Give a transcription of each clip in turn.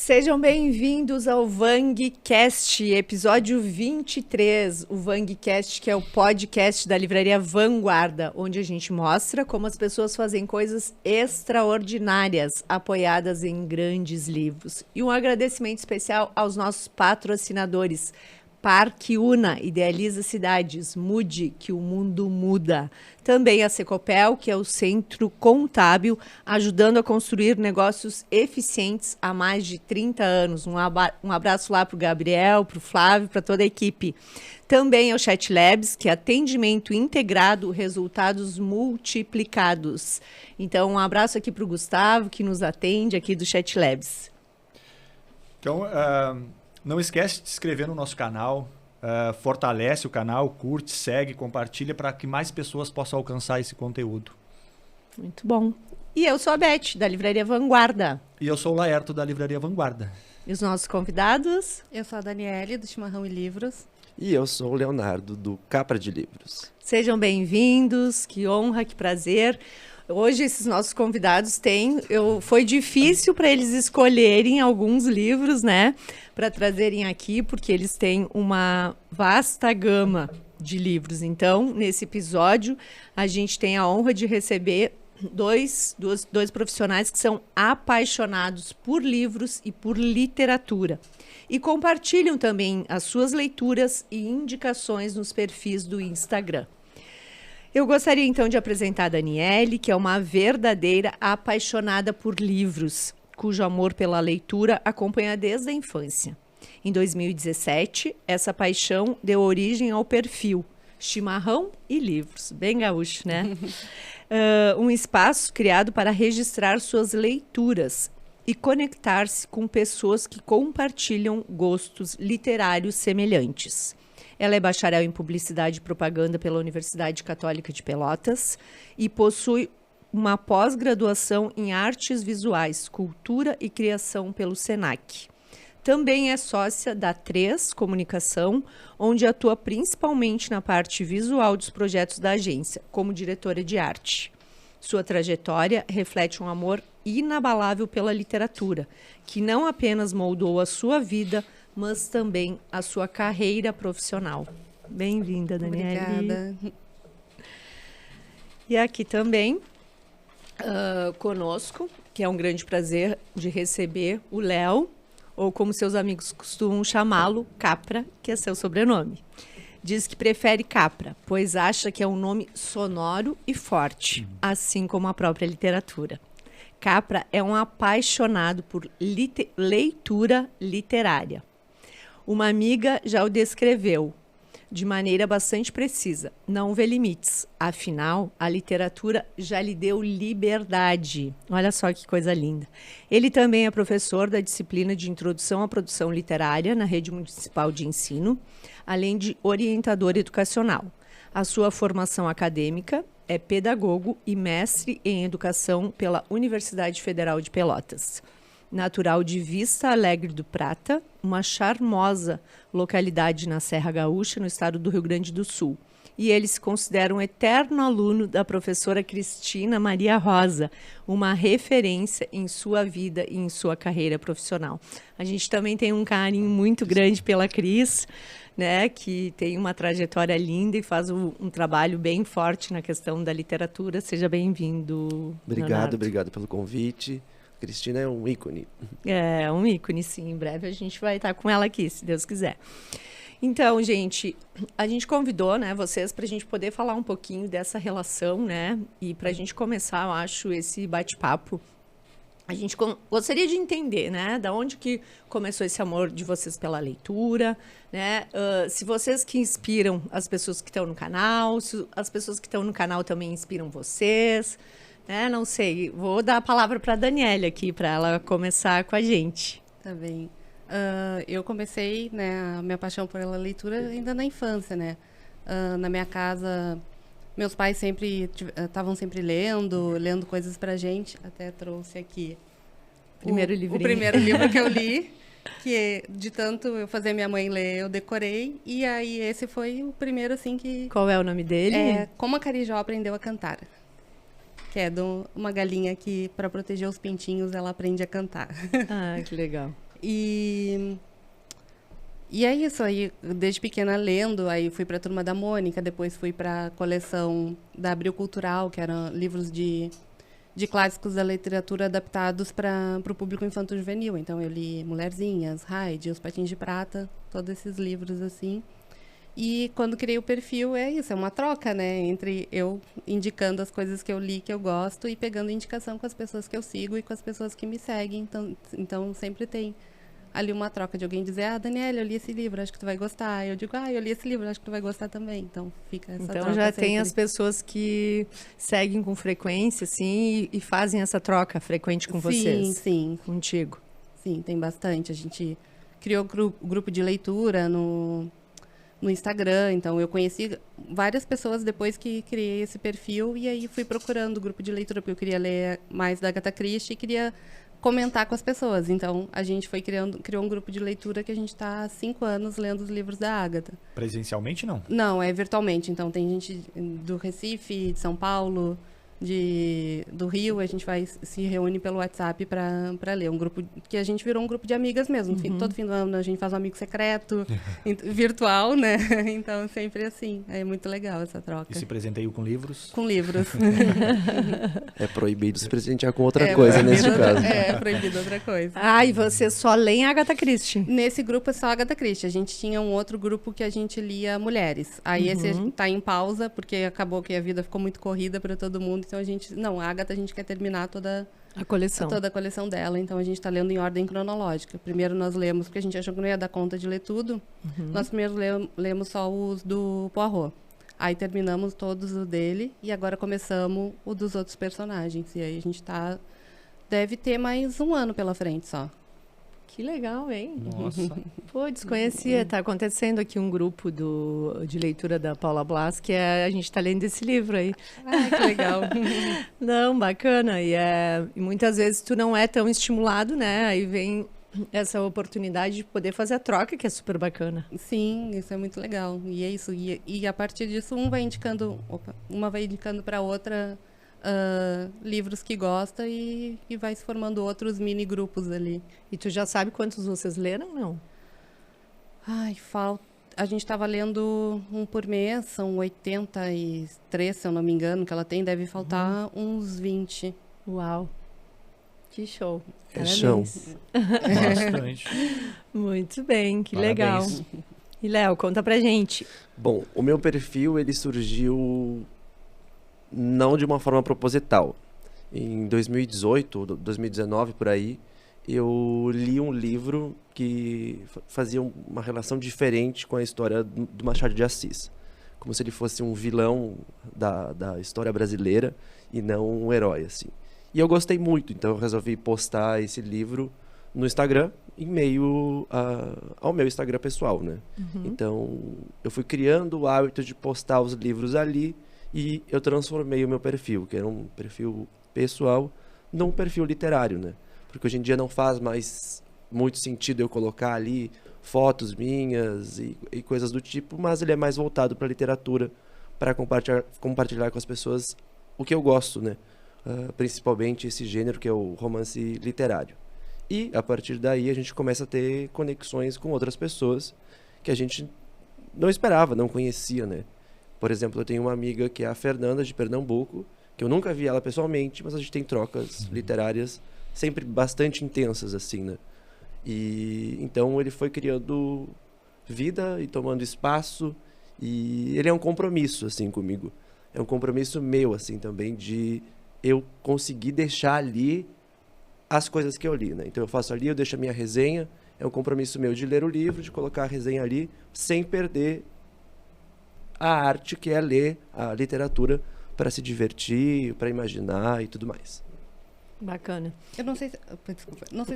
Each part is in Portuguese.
Sejam bem-vindos ao VangCast, episódio 23. O VangCast, que é o podcast da livraria Vanguarda, onde a gente mostra como as pessoas fazem coisas extraordinárias, apoiadas em grandes livros. E um agradecimento especial aos nossos patrocinadores. Parque Una, idealiza cidades, mude que o mundo muda. Também a Secopel, que é o centro contábil, ajudando a construir negócios eficientes há mais de 30 anos. Um abraço lá para o Gabriel, para o Flávio, para toda a equipe. Também ao Chat Labs, que é atendimento integrado, resultados multiplicados. Então, um abraço aqui para o Gustavo, que nos atende aqui do Chat Labs. Então, não esquece de se inscrever no nosso canal, fortalece o canal, curte, segue, compartilha para que mais pessoas possam alcançar esse conteúdo. Muito bom. E eu sou a Beth, da Livraria Vanguarda. E eu sou o Laerto, da Livraria Vanguarda. E os nossos convidados? Eu sou a Daniele, do Chimarrão e Livros. E eu sou o Leonardo, do Capra de Livros. Sejam bem-vindos, que honra, que prazer. Hoje esses nossos convidados foi difícil para eles escolherem alguns livros, né, para trazerem aqui, porque eles têm uma vasta gama de livros. Então, nesse episódio, a gente tem a honra de receber dois profissionais que são apaixonados por livros e por literatura. E compartilham também as suas leituras e indicações nos perfis do Instagram. Eu gostaria, então, de apresentar a Daniele, que é uma verdadeira apaixonada por livros, cujo amor pela leitura acompanha desde a infância. Em 2017, essa paixão deu origem ao perfil Chimarrão e Livros, bem gaúcho, né? Um espaço criado para registrar suas leituras e conectar-se com pessoas que compartilham gostos literários semelhantes. Ela é bacharel em Publicidade e Propaganda pela Universidade Católica de Pelotas e possui uma pós-graduação em Artes Visuais, Cultura e Criação pelo SENAC. Também é sócia da 3 Comunicação, onde atua principalmente na parte visual dos projetos da agência, como diretora de arte. Sua trajetória reflete um amor inabalável pela literatura, que não apenas moldou a sua vida, mas também a sua carreira profissional. Bem-vinda, Daniele. Obrigada. E aqui também, conosco, que é um grande prazer de receber o Léo, ou como seus amigos costumam chamá-lo, Capra, que é seu sobrenome. Diz que prefere Capra, pois acha que é um nome sonoro e forte, assim como a própria literatura. Capra é um apaixonado por leitura literária. Uma amiga já o descreveu de maneira bastante precisa. Não vê limites. Afinal, a literatura já lhe deu liberdade. Olha só que coisa linda. Ele também é professor da disciplina de Introdução à Produção Literária na Rede Municipal de Ensino, além de orientador educacional. A sua formação acadêmica é pedagogo e mestre em Educação pela Universidade Federal de Pelotas. Natural de Vista Alegre do Prata, uma charmosa localidade na Serra Gaúcha, no estado do Rio Grande do Sul. E ele se considera um eterno aluno da professora Cristina Maria Rosa, uma referência em sua vida e em sua carreira profissional. A gente também tem um carinho muito grande pela Cris, né, que tem uma trajetória linda e faz um trabalho bem forte na questão da literatura. Seja bem-vindo, Leonardo. Obrigado pelo convite. Cristina é um ícone. É, um ícone, sim. Em breve a gente vai estar com ela aqui, se Deus quiser. Então, gente, a gente convidou, né, vocês para a gente poder falar um pouquinho dessa relação, né? E para a gente começar, eu acho, esse bate-papo, a gente gostaria de entender, né, da onde que começou esse amor de vocês pela leitura, né? Se vocês que inspiram as pessoas que estão no canal, se as pessoas que estão no canal também inspiram vocês. Não sei, vou dar a palavra para a Daniele aqui, para ela começar com a gente. Tá bem. Eu comecei, né, a minha paixão pela leitura ainda na infância, né? Na minha casa, meus pais estavam sempre lendo coisas pra gente. Até trouxe aqui o primeiro livro que eu li, que de tanto eu fazer minha mãe ler, eu decorei. E aí esse foi o primeiro, assim, que... Qual é o nome dele? É Como a Carijó Aprendeu a Cantar. Que é de uma galinha que, para proteger os pintinhos, ela aprende a cantar. Ah, que legal. E é isso, aí desde pequena lendo, aí fui para a Turma da Mônica, depois fui para a coleção da Abril Cultural, que eram livros de clássicos da literatura adaptados para o público infanto-juvenil. Então eu li Mulherzinhas, Heidi, Os Patins de Prata, todos esses livros assim. E quando criei o perfil, é isso, é uma troca, né? Entre eu indicando as coisas que eu li, que eu gosto, e pegando indicação com as pessoas que eu sigo e com as pessoas que me seguem. Então sempre tem ali uma troca de alguém dizer, Daniela, eu li esse livro, acho que tu vai gostar. Eu digo, eu li esse livro, acho que tu vai gostar também. Então fica essa troca. Então já sempre. tem as pessoas que seguem com frequência, assim, e fazem essa troca frequente com vocês. Sim. Contigo. Sim, tem bastante. A gente criou grupo de leitura no Instagram, então eu conheci várias pessoas depois que criei esse perfil, e aí fui procurando o grupo de leitura, porque eu queria ler mais da Agatha Christie e queria comentar com as pessoas. Então a gente criou um grupo de leitura que a gente está há 5 anos lendo os livros da Agatha. Presencialmente, não? Não, é virtualmente. Então tem gente do Recife, de São Paulo, do Rio, a gente se reúne pelo WhatsApp para ler. Um grupo que a gente virou um grupo de amigas mesmo. Todo fim do ano a gente faz um amigo secreto, virtual, né? Então sempre assim. É muito legal essa troca. E se presenteio com livros? Com livros. É proibido se presentear com outra coisa nesse caso. É proibido outra coisa. E você só lê Agatha Christie? Nesse grupo é só Agatha Christie. A gente tinha um outro grupo que a gente lia mulheres. Aí esse tá em pausa, porque acabou que a vida ficou muito corrida para todo mundo. Então a Agatha a gente quer terminar toda a coleção. Toda a coleção dela. Então a gente está lendo em ordem cronológica. Primeiro nós lemos, porque a gente achou que não ia dar conta de ler tudo. Nós primeiro lemos só os do Poirot. Aí terminamos todos o dele e agora começamos o dos outros personagens. E aí a gente deve ter mais 1 ano pela frente só. Que legal, hein? Nossa. Pô, desconhecia. Está acontecendo aqui um grupo de leitura da Paula Blas, que a gente está lendo esse livro aí. Que legal. Não, bacana. E muitas vezes tu não é tão estimulado, né? Aí vem essa oportunidade de poder fazer a troca, que é super bacana. Sim, isso é muito legal. E é isso. E a partir disso, uma vai indicando para a outra livros que gosta e vai se formando outros mini grupos ali. E tu já sabe quantos vocês leram, não? Falta. A gente estava lendo um por mês, são 83, se eu não me engano, que ela tem, deve faltar uns 20. Uau! Que show! É chão. Bastante. Muito bem, que Parabéns. legal. E Léo, conta pra gente. Bom, o meu perfil ele surgiu não de uma forma proposital. Em 2018, 2019, por aí, eu li um livro que fazia uma relação diferente com a história do Machado de Assis. Como se ele fosse um vilão da história brasileira e não um herói, assim. E eu gostei muito, então eu resolvi postar esse livro no Instagram, em meio ao meu Instagram pessoal, né? Então, eu fui criando o hábito de postar os livros ali e eu transformei o meu perfil, que era um perfil pessoal, num perfil literário, né? Porque hoje em dia não faz mais muito sentido eu colocar ali fotos minhas e coisas do tipo, mas ele é mais voltado para a literatura, para compartilhar com as pessoas o que eu gosto, né? Principalmente esse gênero que é o romance literário. E, a partir daí, a gente começa a ter conexões com outras pessoas que a gente não esperava, não conhecia, né? Por exemplo, eu tenho uma amiga que é a Fernanda, de Pernambuco, que eu nunca vi ela pessoalmente, mas a gente tem trocas literárias sempre bastante intensas, assim, né? E então ele foi criando vida e tomando espaço, e ele é um compromisso, assim, comigo. É um compromisso meu, assim, também, de eu conseguir deixar ali as coisas que eu li, né? Então eu faço ali, eu deixo a minha resenha, é um compromisso meu de ler o livro, de colocar a resenha ali, sem perder a arte, que é ler a literatura para se divertir, para imaginar e tudo mais. Bacana. Eu não sei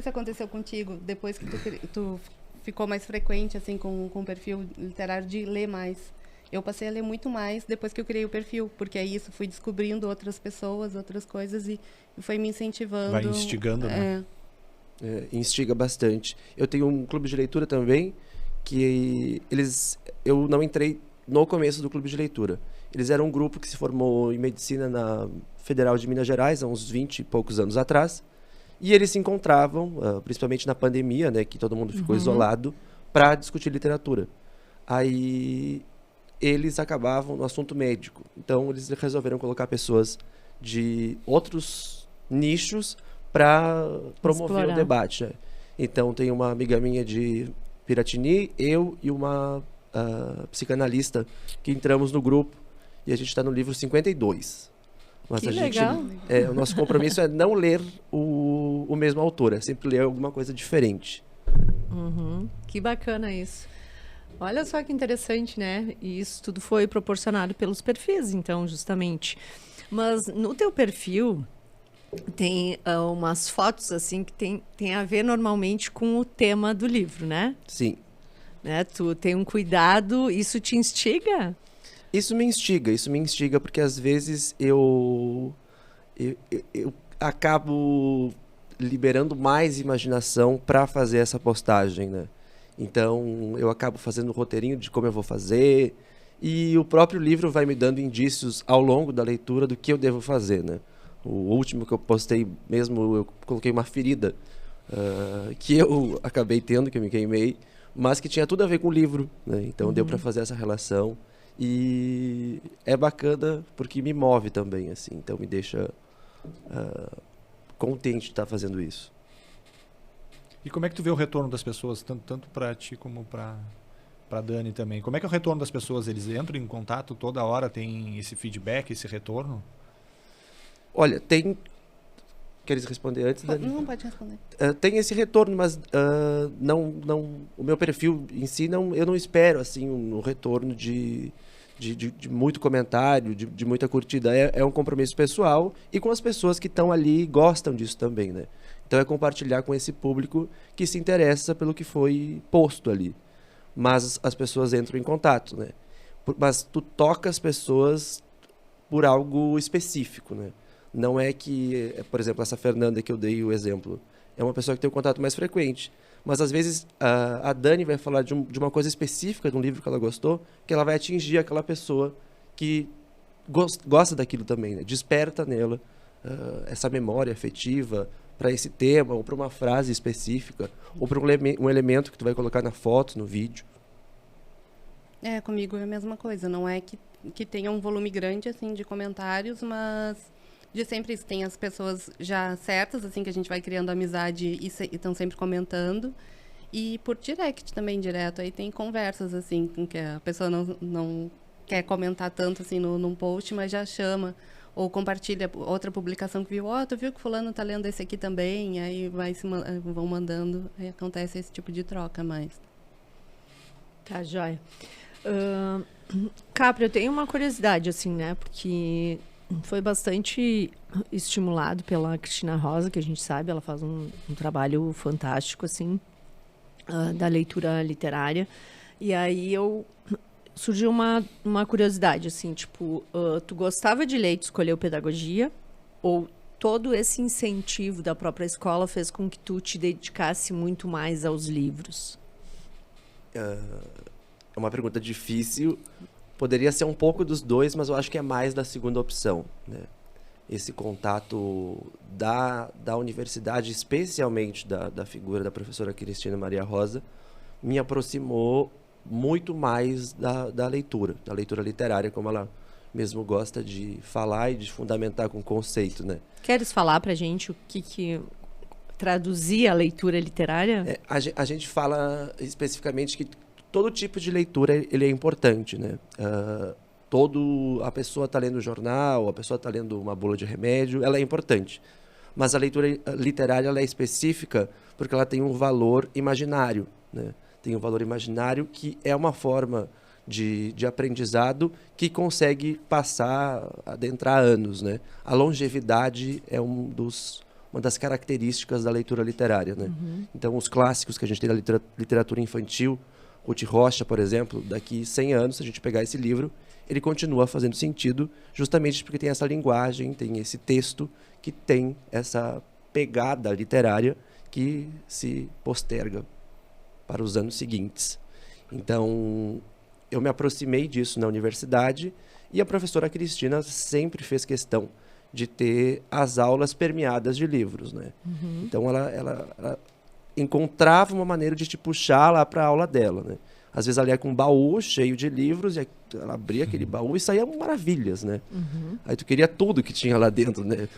se aconteceu contigo, depois que tu ficou mais frequente, assim, com o perfil literário, de ler mais. Eu passei a ler muito mais depois que eu criei o perfil, porque é isso, fui descobrindo outras pessoas, outras coisas e foi me incentivando. Vai instigando, né? Instiga bastante. Eu tenho um clube de leitura também, que eu não entrei no começo do clube de leitura. Eles eram um grupo que se formou em medicina na Federal de Minas Gerais, há uns 20 e poucos anos atrás, E eles se encontravam, principalmente na pandemia, né, que todo mundo ficou isolado, para discutir literatura. Aí eles acabavam no assunto médico. Então eles resolveram colocar pessoas de outros nichos para promover o debate. Né? Então tem uma amiga minha de Piratini, eu e uma psicanalista que entramos no grupo e a gente está no livro 52. Mas Que a legal. gente, o nosso compromisso é não ler o mesmo autor, é sempre ler alguma coisa diferente. Que bacana isso. Olha só que interessante, né? E isso tudo foi proporcionado pelos perfis, então, justamente. Mas no teu perfil tem umas fotos assim que tem a ver normalmente com o tema do livro, né? Sim. Né? Tu tem um cuidado, isso te instiga? Isso me instiga porque às vezes eu acabo liberando mais imaginação para fazer essa postagem, né? Então eu acabo fazendo um roteirinho de como eu vou fazer e o próprio livro vai me dando indícios ao longo da leitura do que eu devo fazer, né? O último que eu postei mesmo, eu coloquei uma ferida que eu acabei tendo, que eu me queimei, mas que tinha tudo a ver com o livro, né? Então deu para fazer essa relação. E é bacana porque me move também, assim. Então me deixa contente de estar fazendo isso. E como é que tu vê o retorno das pessoas, tanto para ti como para Dani também? Como é que é o retorno das pessoas? Eles entram em contato toda hora, tem esse feedback, esse retorno? Olha, tem... Queres responder antes, Dani? Não, pode responder. Tem esse retorno, mas o meu perfil em si, eu não espero assim, um retorno de muito comentário, de muita curtida. É um compromisso pessoal e com as pessoas que estão ali e gostam disso também, né? Então é compartilhar com esse público que se interessa pelo que foi posto ali. Mas as pessoas entram em contato, né? Mas tu toca as pessoas por algo específico, né? Não é que, por exemplo, essa Fernanda que eu dei o exemplo, é uma pessoa que tem um contato mais frequente. Mas às vezes a Dani vai falar de uma coisa específica de um livro que ela gostou, que ela vai atingir aquela pessoa que gosta daquilo também, né? Desperta nela essa memória afetiva para esse tema, ou para uma frase específica, ou para um elemento que tu vai colocar na foto, no vídeo. Comigo é a mesma coisa. Não é que tenha um volume grande assim de comentários, mas de sempre tem as pessoas já certas, assim, que a gente vai criando amizade e estão sempre comentando. E por direct também, direto. Aí tem conversas, assim, com que a pessoa não quer comentar tanto, assim, num post, mas já chama. Ou compartilha outra publicação que viu. Tu viu que fulano tá lendo esse aqui também? Aí vão mandando. Aí acontece esse tipo de troca mais. Tá, joia. Capri, eu tenho uma curiosidade, assim, né? Porque foi bastante estimulado pela Cristina Rosa, que a gente sabe, ela faz um trabalho fantástico, assim, da leitura literária. E aí surgiu uma curiosidade, assim, tipo, tu gostava de ler e tu escolheu pedagogia? Ou todo esse incentivo da própria escola fez com que tu te dedicasse muito mais aos livros? É uma pergunta difícil. Poderia ser um pouco dos dois, mas eu acho que é mais da segunda opção, né? Esse contato da universidade, especialmente da figura da professora Cristina Maria Rosa, me aproximou muito mais da leitura literária, como ela mesmo gosta de falar e de fundamentar com conceito, né? Queres falar pra gente o que traduzia a leitura literária? A gente fala especificamente que todo tipo de leitura ele é importante, né? A pessoa está lendo jornal, a pessoa está lendo uma bula de remédio, ela é importante. Mas a leitura literária ela é específica porque ela tem um valor imaginário, né? Tem um valor imaginário que é uma forma de aprendizado que consegue adentrar anos, né? A longevidade é uma das características da leitura literária, né? Então, os clássicos que a gente tem na literatura infantil, Ruth Rocha, por exemplo, daqui 100 anos, se a gente pegar esse livro, ele continua fazendo sentido justamente porque tem essa linguagem, tem esse texto que tem essa pegada literária que se posterga para os anos seguintes. Então, eu me aproximei disso na universidade e a professora Cristina sempre fez questão de ter as aulas permeadas de livros, né? Então ela encontrava uma maneira de te puxar lá para a aula dela, né? Às vezes ela ia com um baú cheio de livros, e ela abria aquele baú e saía maravilhas, né? Aí tu queria tudo que tinha lá dentro, né?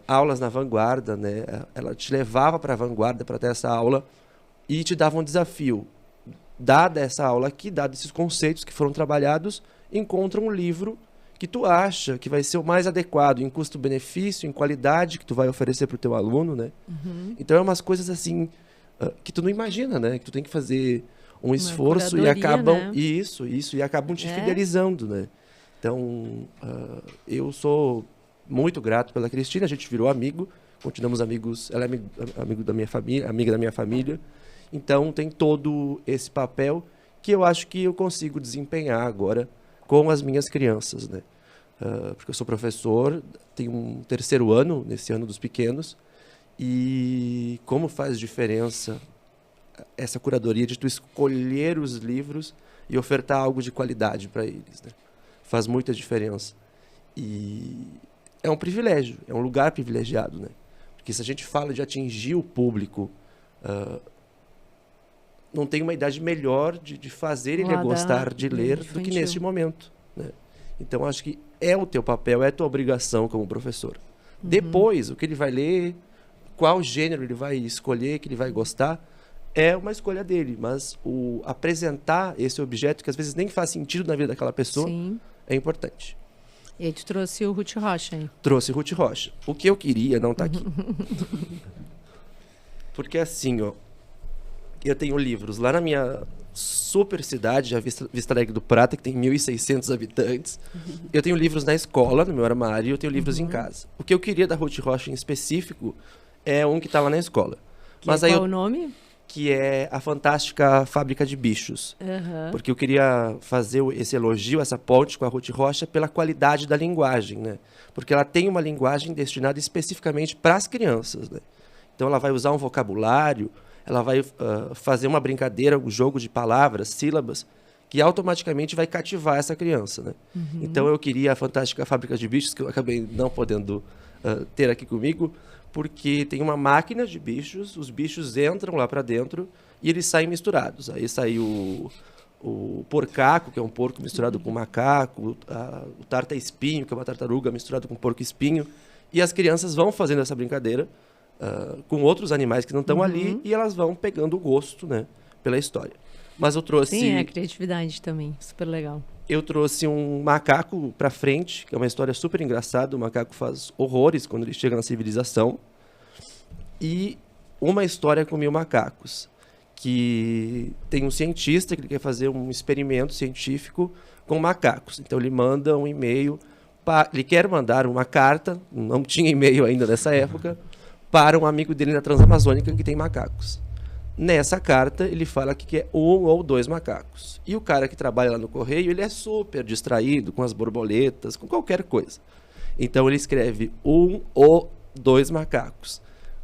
Aulas na vanguarda, né? Ela te levava para a vanguarda para ter essa aula e te dava um desafio. Dada essa aula aqui, dados esses conceitos que foram trabalhados, encontra um livro que tu acha que vai ser o mais adequado em custo-benefício, em qualidade que tu vai oferecer para o teu aluno, né? Então é umas coisas assim que tu não imagina, né? Que tu tem que fazer um esforço e acabam né? isso e acabam te fidelizando, né? Então eu sou muito grato pela Cristina, a gente virou amigo, continuamos amigos, ela é amigo da minha família, amiga da minha família. Então tem todo esse papel que eu acho que eu consigo desempenhar agora com as minhas crianças, né? Porque eu sou professor, tenho um 3º ano, nesse ano dos pequenos, e como faz diferença essa curadoria de tu escolher os livros e ofertar algo de qualidade para eles, né? Faz muita diferença. E é um privilégio, é um lugar privilegiado, né? Porque se a gente fala de atingir o público, não tem uma idade melhor de fazer ele gostar de ler do que neste momento, né? Então, acho que é o teu papel, é a tua obrigação como professor. Depois, o que ele vai ler, qual gênero ele vai escolher, que ele vai gostar, é uma escolha dele. Mas apresentar esse objeto, que às vezes nem faz sentido na vida daquela pessoa, é importante. E aí tu trouxe o Ruth Rocha, hein? Trouxe o Ruth Rocha. O que eu queria não tá aqui. Porque assim, ó, eu tenho livros lá na minha super cidade, a Vista Alegre do Prata, que tem 1.600 habitantes. Eu tenho livros na escola, no meu armário, e eu tenho livros em casa. O que eu queria da Ruth Rocha em específico é um que tá lá na escola. Mas aí qual o nome? Que é A Fantástica Fábrica de Bichos. Porque eu queria fazer esse elogio, essa ponte com a Ruth Rocha pela qualidade da linguagem, né? Porque ela tem uma linguagem destinada especificamente para as crianças, né? Então ela vai usar um vocabulário, ela vai fazer uma brincadeira, um jogo de palavras, sílabas, que automaticamente vai cativar essa criança, né? Então eu queria A Fantástica Fábrica de Bichos, que eu acabei não podendo ter aqui comigo, porque tem uma máquina de bichos, os bichos entram lá para dentro e eles saem misturados. Aí sai o porcaco, que é um porco misturado com macaco, o tarta-espinho, que é uma tartaruga misturado com porco-espinho, e as crianças vão fazendo essa brincadeira com outros animais que não estão ali, e elas vão pegando o gosto, né, pela história. Mas eu trouxe... Sim, a criatividade também, super legal. Eu trouxe um macaco para frente, que é uma história super engraçada. O macaco faz horrores quando ele chega na civilização. E uma história com 1000 macacos, que tem um cientista que ele quer fazer um experimento científico com macacos. Então ele manda um e-mail, ele quer mandar uma carta, não tinha e-mail ainda nessa época, para um amigo dele na Transamazônica que tem macacos. Nessa carta, ele fala que quer 1 ou 2 macacos. E o cara que trabalha lá no correio, ele é super distraído com as borboletas, com qualquer coisa. Então ele escreve 1 ou 2 macacos.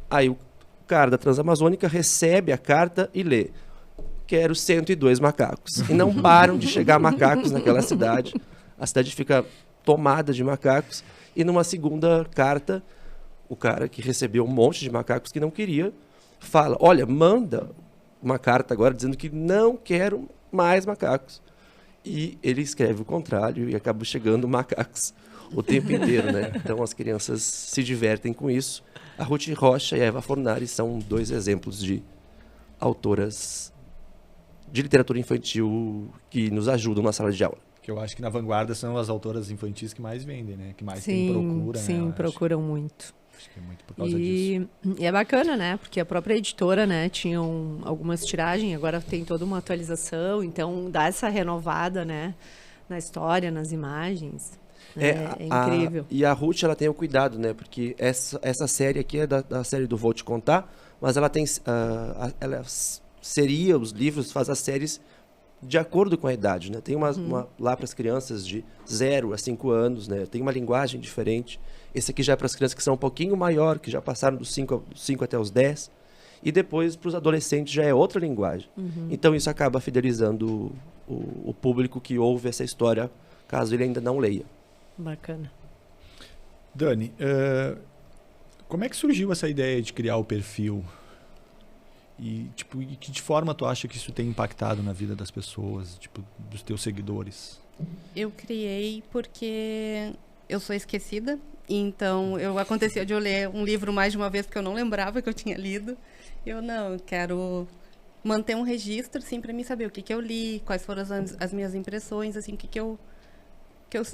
Aí o cara da Transamazônica recebe a carta e lê: quero 102 macacos. E não param de chegar macacos naquela cidade. A cidade fica tomada de macacos. E numa segunda carta, o cara que recebeu um monte de macacos que não queria, fala: olha, manda uma carta agora dizendo que não quero mais macacos. E ele escreve o contrário e acaba chegando macacos o tempo inteiro, né? Então as crianças se divertem com isso. A Ruth Rocha e a Eva Fornari são 2 exemplos de autoras de literatura infantil que nos ajudam na sala de aula. Que eu acho que na vanguarda são as autoras infantis que mais vendem, né? Que mais tem procura, né? Sim, procuram muito. Acho que é muito por causa disso. E é bacana, né? Porque a própria editora, né, tinha algumas tiragens, agora tem toda uma atualização, então dá essa renovada, né, na história, nas imagens. É incrível. E a Ruth, ela tem o cuidado, né? Porque essa série aqui é da série do Vou Te Contar, mas ela tem... ela seria, os livros, faz as séries de acordo com a idade, né? Tem uma lá para as crianças de 0 a 5 anos, né? Tem uma linguagem diferente. Esse aqui já é para as crianças que são um pouquinho maior, que já passaram dos 5 até os 10. E depois, para os adolescentes, já é outra linguagem. Então, isso acaba fidelizando o público que ouve essa história, caso ele ainda não leia. Bacana. Dani, como é que surgiu essa ideia de criar o perfil? E, tipo, e que de forma tu acha que isso tem impactado na vida das pessoas, tipo, dos teus seguidores? Eu criei porque eu sou esquecida. Então, acontecia de eu ler um livro mais de uma vez porque eu não lembrava que eu tinha lido. Eu quero manter um registro, assim, para mim saber o que eu li, quais foram as minhas impressões, assim, o que eu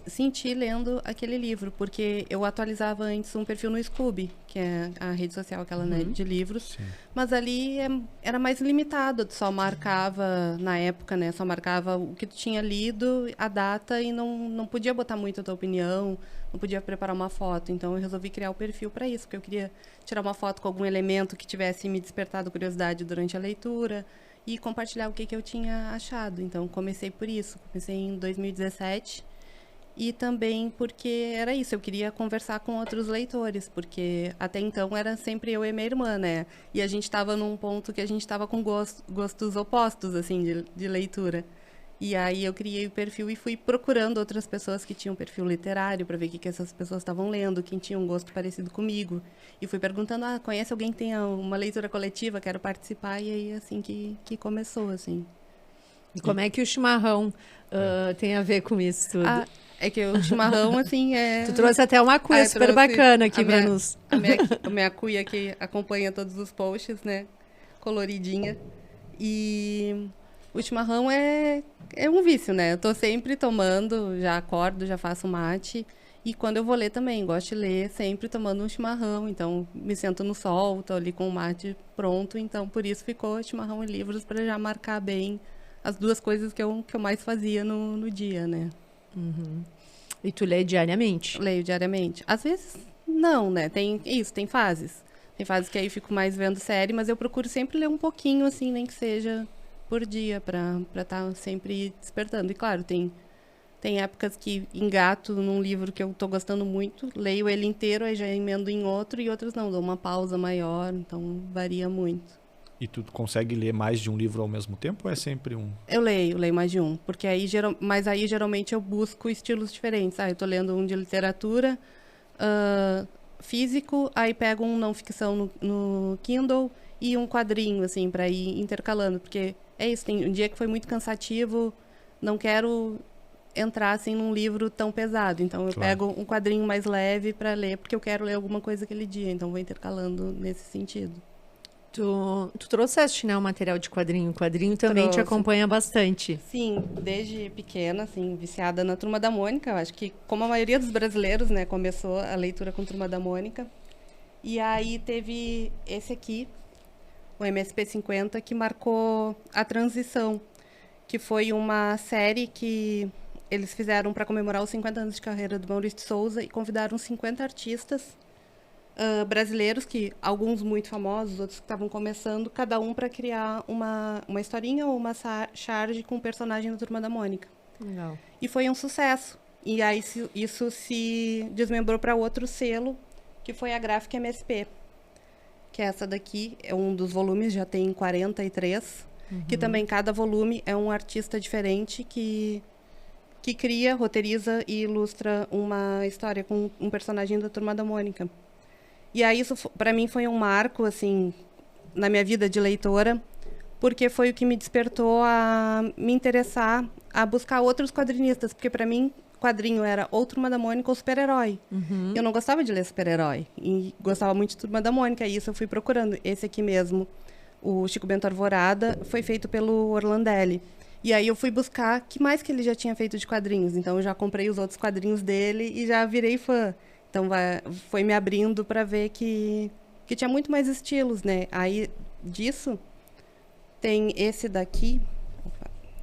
senti lendo aquele livro, porque eu atualizava antes um perfil no Scoob, que é a rede social aquela, né, de livros, Sim. mas ali era mais limitado, tu só marcava, na época, né, só marcava o que tu tinha lido, a data, e não podia botar muito a tua opinião, não podia preparar uma foto, então eu resolvi criar o perfil para isso, porque eu queria tirar uma foto com algum elemento que tivesse me despertado curiosidade durante a leitura, e compartilhar o que eu tinha achado. Então, comecei por isso, comecei em 2017, e também porque era isso, eu queria conversar com outros leitores, porque até então era sempre eu e minha irmã, né? E a gente estava num ponto que a gente estava com gostos opostos, assim, de leitura. E aí eu criei o perfil e fui procurando outras pessoas que tinham perfil literário para ver o que essas pessoas estavam lendo, quem tinha um gosto parecido comigo. E fui perguntando, conhece alguém que tenha uma leitura coletiva, quero participar, e aí assim que começou, assim. E como é que o chimarrão tem a ver com isso tudo? É que o chimarrão, assim, Tu trouxe até uma cuia super bacana aqui pra nos... A minha cuia que acompanha todos os posts, né? Coloridinha. E o chimarrão é um vício, né? Eu tô sempre tomando, já acordo, já faço mate. E quando eu vou ler também, gosto de ler sempre tomando um chimarrão. Então, me sento no sol, tô ali com o mate pronto. Então, por isso ficou chimarrão e livros para já marcar bem as duas coisas que eu mais fazia no dia, né? Uhum. E tu lê diariamente? Leio diariamente. Às vezes, não, né? Tem fases. Tem fases que aí fico mais vendo série, mas eu procuro sempre ler um pouquinho, assim, nem que seja por dia, pra estar sempre despertando. E claro, tem épocas que engato num livro que eu tô gostando muito, leio ele inteiro, aí já emendo em outro, e outras não, dou uma pausa maior, então varia muito. E tu consegue ler mais de um livro ao mesmo tempo ou é sempre um? Eu leio mais de um, porque aí, mas aí geralmente eu busco estilos diferentes. Eu tô lendo um de literatura, físico, aí pego um não ficção no Kindle e um quadrinho, assim, para ir intercalando, porque é isso, tem um dia que foi muito cansativo, não quero entrar, assim, num livro tão pesado, então eu pego um quadrinho mais leve para ler, porque eu quero ler alguma coisa aquele dia, então vou intercalando nesse sentido. Tu trouxeste, né, o material de quadrinho. O quadrinho também te acompanha bastante. Sim, desde pequena, assim, viciada na Turma da Mônica. Eu acho que, como a maioria dos brasileiros, né, começou a leitura com Turma da Mônica. E aí teve esse aqui, o MSP50, que marcou a transição, que foi uma série que eles fizeram para comemorar os 50 anos de carreira do Maurício de Souza e convidaram 50 artistas brasileiros, que alguns muito famosos, outros que estavam começando, cada um para criar uma historinha ou uma charge com um personagem da Turma da Mônica. Legal. E foi um sucesso. E aí isso se desmembrou para outro selo, que foi a Gráfica MSP. Que é essa daqui, é um dos volumes, já tem 43, que também cada volume é um artista diferente que cria, roteiriza e ilustra uma história com um personagem da Turma da Mônica. E aí isso, para mim, foi um marco, assim, na minha vida de leitora, porque foi o que me despertou a me interessar a buscar outros quadrinistas, porque para mim quadrinho era ou Turma da Mônica ou super-herói. Eu não gostava de ler super-herói e gostava muito de Turma da Mônica, e isso eu fui procurando. Esse aqui mesmo, o Chico Bento Arvorada, foi feito pelo Orlandelli. E aí eu fui buscar que mais que ele já tinha feito de quadrinhos. Então eu já comprei os outros quadrinhos dele e já virei fã. Então foi me abrindo para ver que tinha muito mais estilos, né? Aí disso tem esse daqui,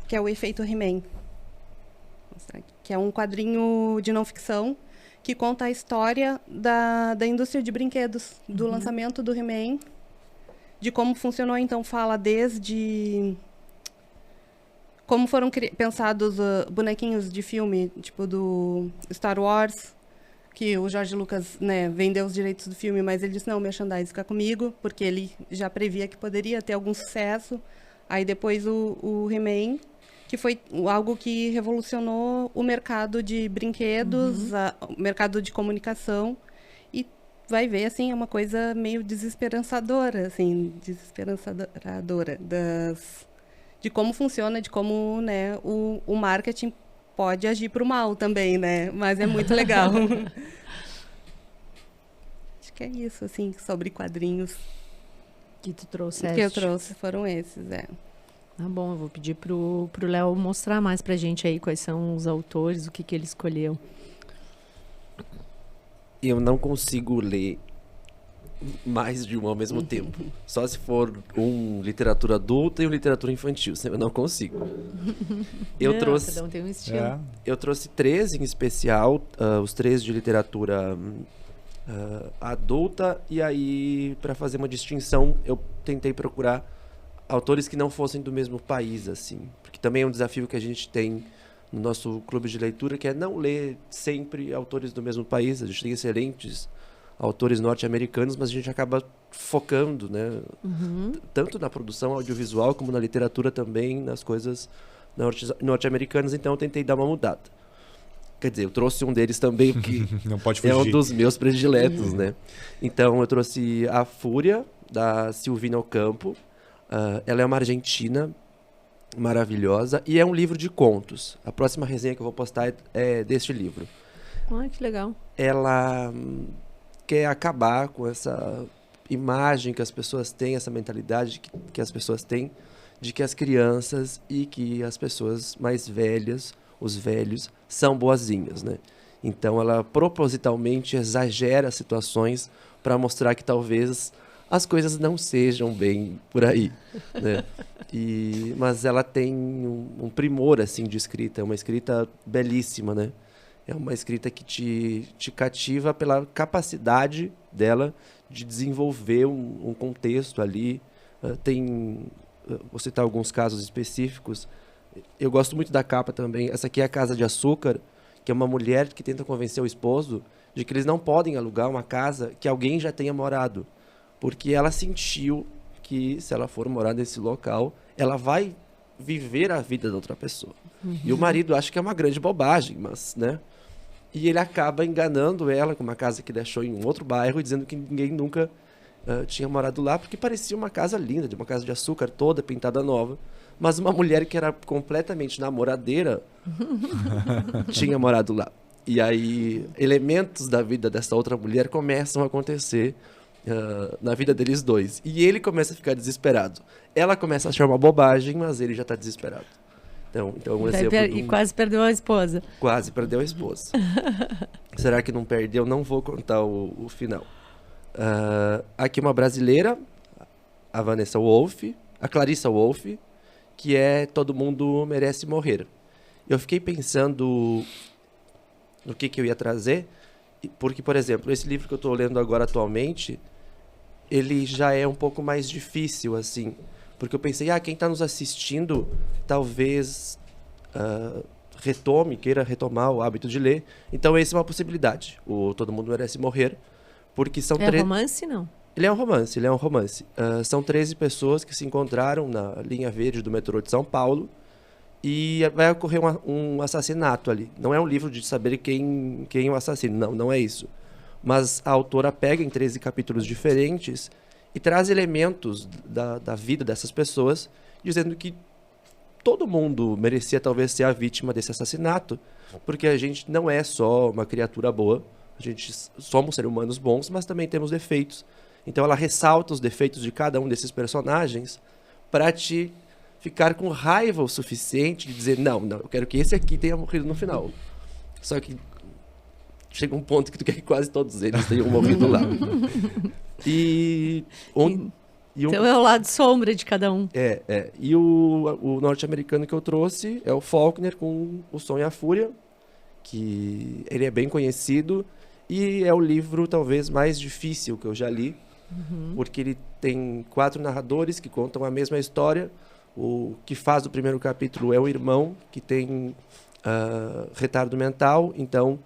que é o Efeito He-Man, que é um quadrinho de não ficção que conta a história da indústria de brinquedos, do lançamento do He-Man, de como funcionou. Então fala desde como foram pensados bonequinhos de filme, tipo do Star Wars, que o Jorge Lucas, né, vendeu os direitos do filme, mas ele disse, não, o merchandising fica comigo, porque ele já previa que poderia ter algum sucesso. Aí depois o He-Man, que foi algo que revolucionou o mercado de brinquedos, o mercado de comunicação, e vai ver, assim, é uma coisa meio desesperançadora, assim, de como funciona, de como, né, o marketing pode agir para o mal também, né? Mas é muito legal. Acho que é isso, assim, sobre quadrinhos Que tu trouxeste. que eu trouxe, foram esses, Tá bom, eu vou pedir pro Léo mostrar mais pra gente aí quais são os autores, o que ele escolheu. Eu não consigo ler mais de um ao mesmo tempo. Só se for literatura adulta e literatura infantil, senão eu não consigo. Eu trouxe, Cada um tem um estilo. É. eu trouxe 3 em especial, os 3 de literatura adulta, e aí, para fazer uma distinção, eu tentei procurar autores que não fossem do mesmo país, assim. Porque também é um desafio que a gente tem no nosso clube de leitura, que é não ler sempre autores do mesmo país. A gente tem excelentes autores norte-americanos, mas a gente acaba focando, né, tanto na produção audiovisual como na literatura também, nas coisas norte-americanas. Então eu tentei dar uma mudada. Quer dizer, eu trouxe um deles também, que Não pode fugir. é um dos meus prediletos, né? Então eu trouxe A Fúria, da Silvina Ocampo. Ela é uma argentina maravilhosa e é um livro de contos. A próxima resenha que eu vou postar é deste livro. Ai, que legal. Ela quer acabar com essa imagem que as pessoas têm, essa mentalidade que as pessoas têm de que as crianças e que as pessoas mais velhas, os velhos, são boazinhas, né? Então ela propositalmente exagera situações para mostrar que talvez as coisas não sejam bem por aí, né? Mas ela tem um primor assim de escrita, é uma escrita belíssima, né? É uma escrita que te cativa pela capacidade dela de desenvolver um contexto ali. Vou citar alguns casos específicos. Eu gosto muito da capa também. Essa aqui é a Casa de Açúcar, que é uma mulher que tenta convencer o esposo de que eles não podem alugar uma casa que alguém já tenha morado. Porque ela sentiu que, se ela for morar nesse local, ela vai viver a vida da outra pessoa. E o marido acha que é uma grande bobagem, mas, né? E ele acaba enganando ela com uma casa que deixou em um outro bairro e dizendo que ninguém nunca tinha morado lá, porque parecia uma casa linda, de uma casa de açúcar toda pintada nova. Mas uma mulher que era completamente namoradeira tinha morado lá. E aí, elementos da vida dessa outra mulher começam a acontecer na vida deles dois. E ele começa a ficar desesperado. Ela começa a achar uma bobagem, mas ele já está desesperado. Então um exemplo E quase perdeu a esposa. Quase perdeu a esposa. Será que não perdeu? Não vou contar o final. Aqui uma brasileira, a Vanessa Wolff, a Clarissa Wolff, que é Todo Mundo Merece Morrer. Eu fiquei pensando no que eu ia trazer, porque, por exemplo, esse livro que eu estou lendo agora atualmente, ele já é um pouco mais difícil, assim, porque eu pensei, quem está nos assistindo talvez queira retomar o hábito de ler. Então, essa é uma possibilidade. O Todo Mundo Merece Morrer, porque são romance, não? Ele é um romance. São 13 pessoas que se encontraram na linha verde do metrô de São Paulo e vai ocorrer um assassinato ali. Não é um livro de saber quem é o assassino, não é isso. Mas a autora pega em 13 capítulos diferentes e traz elementos da vida dessas pessoas, dizendo que todo mundo merecia talvez ser a vítima desse assassinato, porque a gente não é só uma criatura boa, a gente somos seres humanos bons, mas também temos defeitos. Então ela ressalta os defeitos de cada um desses personagens para te ficar com raiva o suficiente de dizer, não, eu quero que esse aqui tenha morrido no final. Só que chega um ponto que tu quer que quase todos eles tenham morrido lá. Então é o lado sombra de cada um. E o norte-americano que eu trouxe é o Faulkner com O Som e a Fúria, que ele é bem conhecido e é o livro talvez mais difícil que eu já li, porque ele tem 4 narradores que contam a mesma história. O que faz o primeiro capítulo é o irmão, que tem retardo mental, então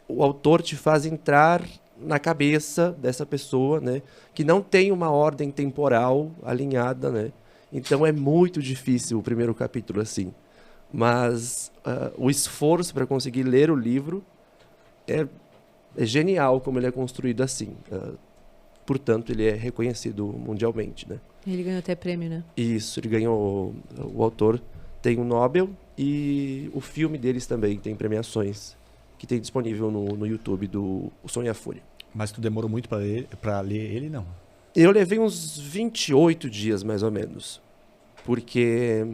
o autor te faz entrar na cabeça dessa pessoa, né, que não tem uma ordem temporal alinhada, né? Então é muito difícil o primeiro capítulo assim. Mas o esforço para conseguir ler o livro é genial como ele é construído assim. Portanto, ele é reconhecido mundialmente, né? Ele ganhou até prêmio, né? Isso, ele ganhou... O autor tem um Nobel e o filme deles também tem premiações que tem disponível no YouTube do O Som e a Fúria. Mas tu demorou muito para ler ele, não? Eu levei uns 28 dias, mais ou menos. Porque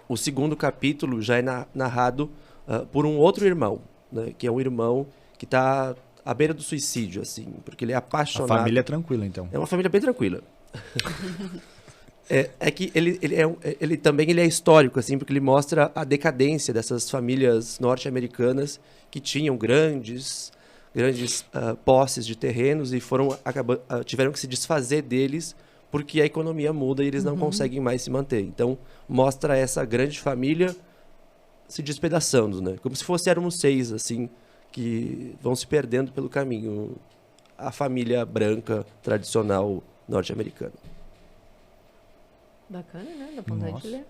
o segundo capítulo já é narrado por um outro irmão, né? Que é um irmão que está à beira do suicídio, assim, porque ele é apaixonado. A família é tranquila, então. É uma família bem tranquila. É que ele também é histórico, assim, porque ele mostra a decadência dessas famílias norte-americanas que tinham grandes posses de terrenos e tiveram que se desfazer deles porque a economia muda e eles não conseguem mais se manter. Então, mostra essa grande família se despedaçando, né? Como se éramos 6, assim, que vão se perdendo pelo caminho. A família branca tradicional norte-americana. Bacana, né? Dá vontade Nossa. de ler.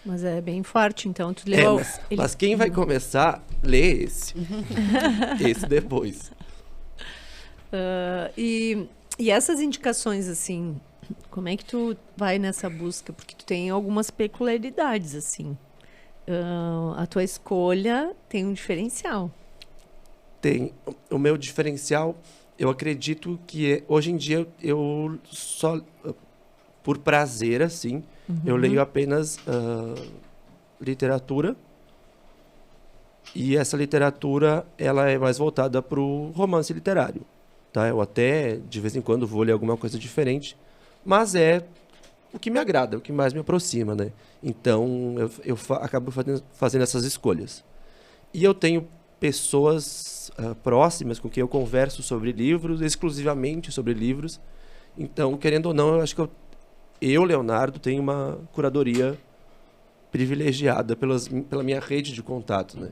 Mas é bem forte, então tu leu... Mas quem vai começar, lê esse. Esse depois. E essas indicações, assim, como é que tu vai nessa busca? Porque tu tem algumas peculiaridades, assim. A tua escolha tem um diferencial. Tem. O meu diferencial, eu acredito que hoje em dia eu só, por prazer, assim, eu leio apenas literatura. E essa literatura, ela é mais voltada para o romance literário. Tá? Eu até, de vez em quando, vou ler alguma coisa diferente, mas é o que me agrada, o que mais me aproxima, né? Então, eu acabo fazendo essas escolhas. E eu tenho pessoas próximas com quem eu converso sobre livros, exclusivamente sobre livros. Então, querendo ou não, eu acho que eu, Leonardo, tenho uma curadoria privilegiada pela minha rede de contato, né?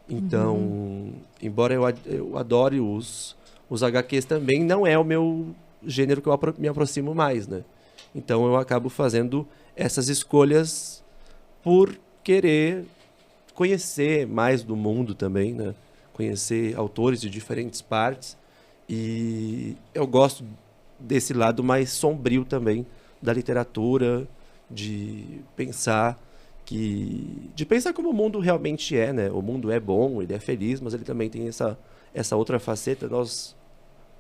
Então, embora eu adore os HQs também, não é o meu gênero que eu me aproximo mais, né? Então, eu acabo fazendo essas escolhas por querer conhecer mais do mundo também, né? Conhecer autores de diferentes partes. E eu gosto desse lado mais sombrio também da literatura, de pensar como o mundo realmente é, né? O mundo é bom, ele é feliz, mas ele também tem essa outra faceta. Nós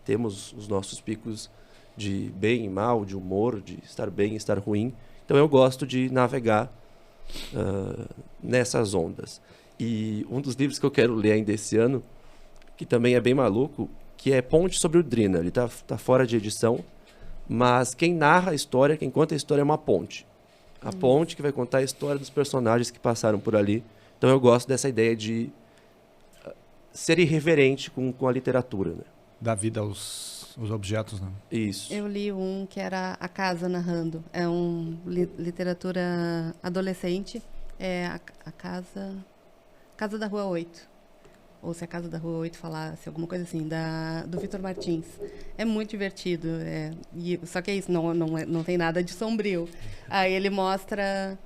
temos os nossos picos de bem e mal, de humor, de estar bem e estar ruim. Então eu gosto de navegar nessas ondas. E um dos livros que eu quero ler ainda esse ano, que também é bem maluco, que é Ponte sobre o Drina. Ele tá fora de edição, mas quem narra a história, quem conta a história é uma ponte. A ponte que vai contar a história dos personagens que passaram por ali. Então eu gosto dessa ideia de ser irreverente com a literatura, né? Dá vida aos objetos, né? Isso. Eu li um que era A Casa Narrando. É literatura adolescente. É a Casa da Rua 8. Ou se a Casa da Rua 8 falasse, alguma coisa assim, do Vitor Martins. É muito divertido. Só que é isso, não tem nada de sombrio. Aí ele mostra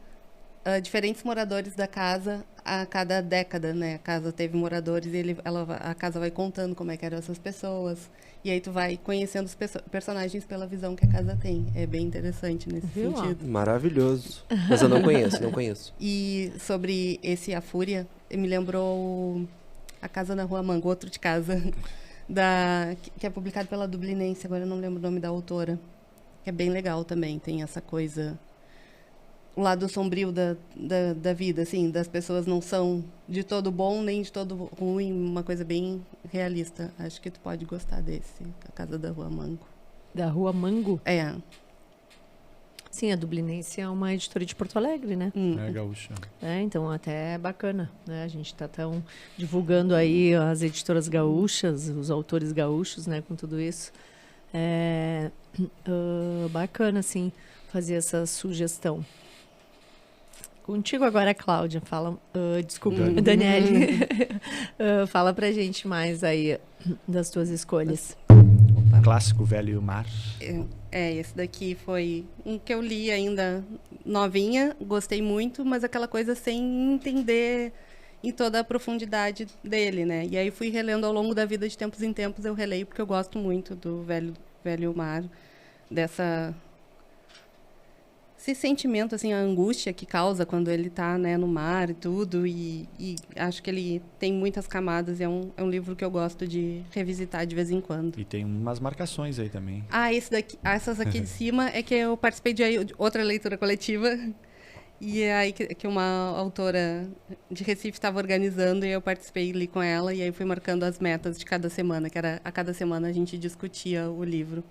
diferentes moradores da casa a cada década, né? A casa teve moradores e a casa vai contando como é que eram essas pessoas. E aí tu vai conhecendo os personagens pela visão que a casa tem. É bem interessante nesse sentido. Maravilhoso. Mas eu não conheço. E sobre A Fúria, me lembrou A Casa na Rua Mango, outro de casa, que é publicado pela Dublinense, agora eu não lembro o nome da autora, que é bem legal também, tem essa coisa, o lado sombrio da vida, assim, das pessoas não são de todo bom nem de todo ruim, uma coisa bem realista. Acho que tu pode gostar desse, A Casa da Rua Mango. Da Rua Mango? É. Sim, a Dublinense é uma editora de Porto Alegre, né? É gaúcha. Então até é bacana, né? A gente está divulgando aí as editoras gaúchas, os autores gaúchos, né? Com tudo isso. Bacana, assim, fazer essa sugestão. Contigo agora, Cláudia. Fala, desculpa, Daniele. Fala pra gente mais aí das tuas escolhas. Clássico Velho Mar. Esse daqui foi um que eu li ainda novinha, gostei muito, mas aquela coisa sem entender em toda a profundidade dele, né? E aí fui relendo ao longo da vida, de tempos em tempos eu releio, porque eu gosto muito do Velho Mar, esse sentimento, assim, a angústia que causa quando ele está, né, no mar e tudo, e acho que ele tem muitas camadas, é um livro que eu gosto de revisitar de vez em quando. E tem umas marcações aí também. Essas aqui de cima é que eu participei de outra leitura coletiva, e é aí que uma autora de Recife estava organizando, e eu participei ali com ela, e aí fui marcando as metas de cada semana, que era a cada semana a gente discutia o livro.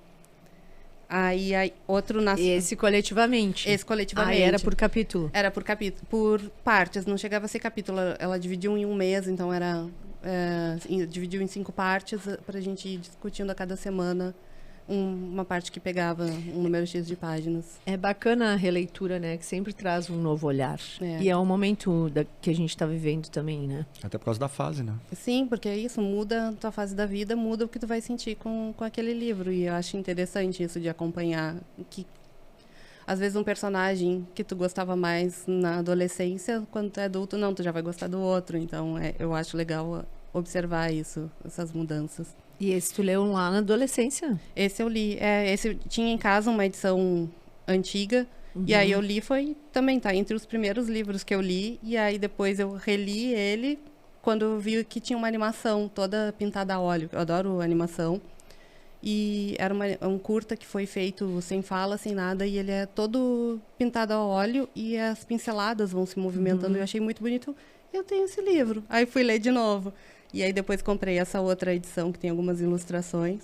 Aí outro nasceu. Esse coletivamente? Esse coletivamente. Era por capítulo? Era por capítulo, por partes, não chegava a ser capítulo, ela dividiu em um mês, então dividiu em 5 partes para a gente ir discutindo a cada semana uma parte que pegava um número X de páginas. É bacana a releitura, né? Que sempre traz um novo olhar. E é um momento que a gente está vivendo também, né? Até por causa da fase, né? Sim, porque é isso, muda a tua fase da vida, muda o que tu vai sentir com aquele livro. E eu acho interessante isso de acompanhar que às vezes um personagem que tu gostava mais na adolescência, quando tu é adulto, não, tu já vai gostar do outro. Então, eu acho legal observar isso, essas mudanças. E esse tu leu lá na adolescência? Esse eu li. Esse tinha em casa uma edição antiga. E aí eu li, também tá entre os primeiros livros que eu li. E aí depois eu reli ele quando eu vi que tinha uma animação toda pintada a óleo. Eu adoro animação. E era um curta que foi feito sem fala, sem nada. E ele é todo pintado a óleo e as pinceladas vão se movimentando. Eu achei muito bonito. Eu tenho esse livro. Aí fui ler de novo. E aí depois comprei essa outra edição que tem algumas ilustrações.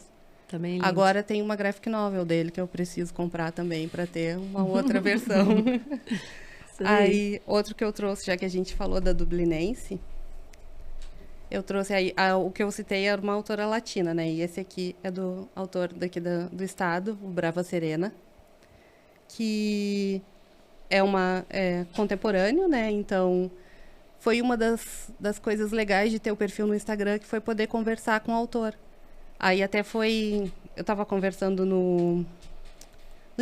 Também lindo. Agora tem uma graphic novel dele que eu preciso comprar também para ter uma outra versão. Aí, outro que eu trouxe, já que a gente falou da Dublinense, eu trouxe aí, o que eu citei era uma autora latina, né? E esse aqui é do autor daqui do estado, o Brava Serena, que é contemporâneo, né? Então, foi uma das coisas legais de ter o perfil no Instagram, que foi poder conversar com o autor. Aí até eu estava conversando no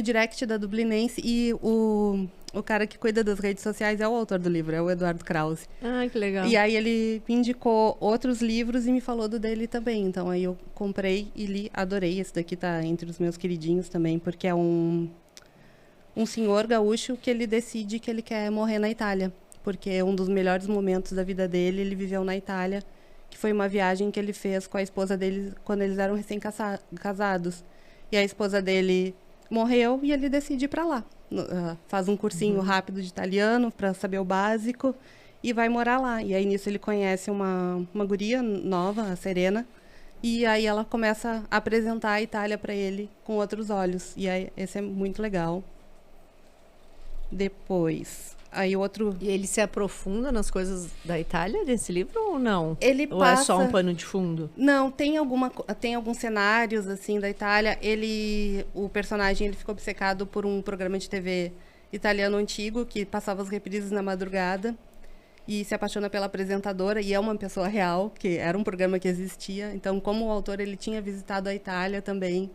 direct da Dublinense e o cara que cuida das redes sociais é o autor do livro, é o Eduardo Krause. Ah, que legal. E aí ele me indicou outros livros e me falou do dele também. Então aí eu comprei e li, adorei. Esse daqui tá entre os meus queridinhos também, porque é um senhor gaúcho que ele decide que ele quer morrer na Itália. Porque um dos melhores momentos da vida dele, ele viveu na Itália, que foi uma viagem que ele fez com a esposa dele quando eles eram recém-casados. E a esposa dele morreu e ele decide ir para lá. Faz um cursinho rápido de italiano para saber o básico e vai morar lá. E aí nisso ele conhece uma guria nova, a Serena, e aí ela começa a apresentar a Itália para ele com outros olhos. E aí esse é muito legal. Depois... Aí outro... E ele se aprofunda nas coisas da Itália desse livro ou não? Ou é só um pano de fundo? Não, tem alguns cenários assim da Itália. O personagem ele ficou obcecado por um programa de TV italiano antigo que passava as reprises na madrugada e se apaixona pela apresentadora e é uma pessoa real, que era um programa que existia. Então, como o autor ele tinha visitado a Itália também.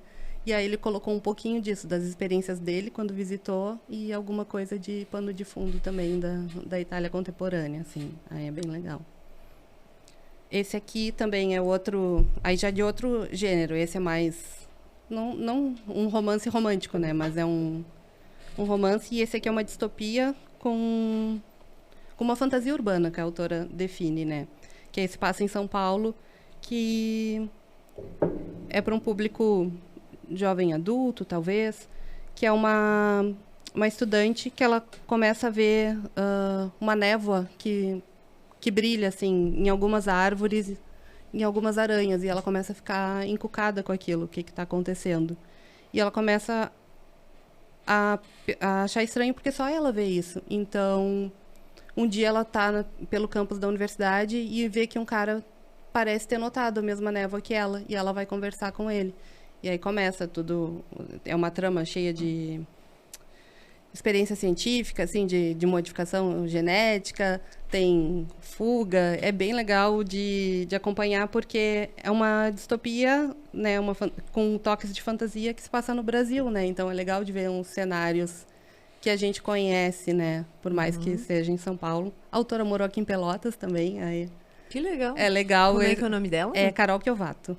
E aí ele colocou um pouquinho disso, das experiências dele quando visitou e alguma coisa de pano de fundo também da Itália contemporânea, assim. Aí é bem legal. Esse aqui também é outro, aí já de outro gênero. Esse é mais, não um romance romântico, né? Mas é um romance e esse aqui é uma distopia com uma fantasia urbana, que a autora define, né? Que esse passa em São Paulo, que é para um público... jovem adulto, talvez, que é uma estudante que ela começa a ver uma névoa que brilha, assim, em algumas árvores, em algumas aranhas, e ela começa a ficar encucada com aquilo, o que está acontecendo. E ela começa a achar estranho, porque só ela vê isso. Então, um dia ela está pelo campus da universidade e vê que um cara parece ter notado a mesma névoa que ela, e ela vai conversar com ele. E aí começa tudo, é uma trama cheia de experiência científica, assim, de modificação genética, tem fuga, é bem legal de acompanhar, porque é uma distopia, né, com toques de fantasia que se passa no Brasil, né, então é legal de ver uns cenários que a gente conhece, né? Por mais que seja em São Paulo. A autora morou aqui em Pelotas também, aí Que legal. é legal. Como é que é o nome dela? É Carol Kiovato.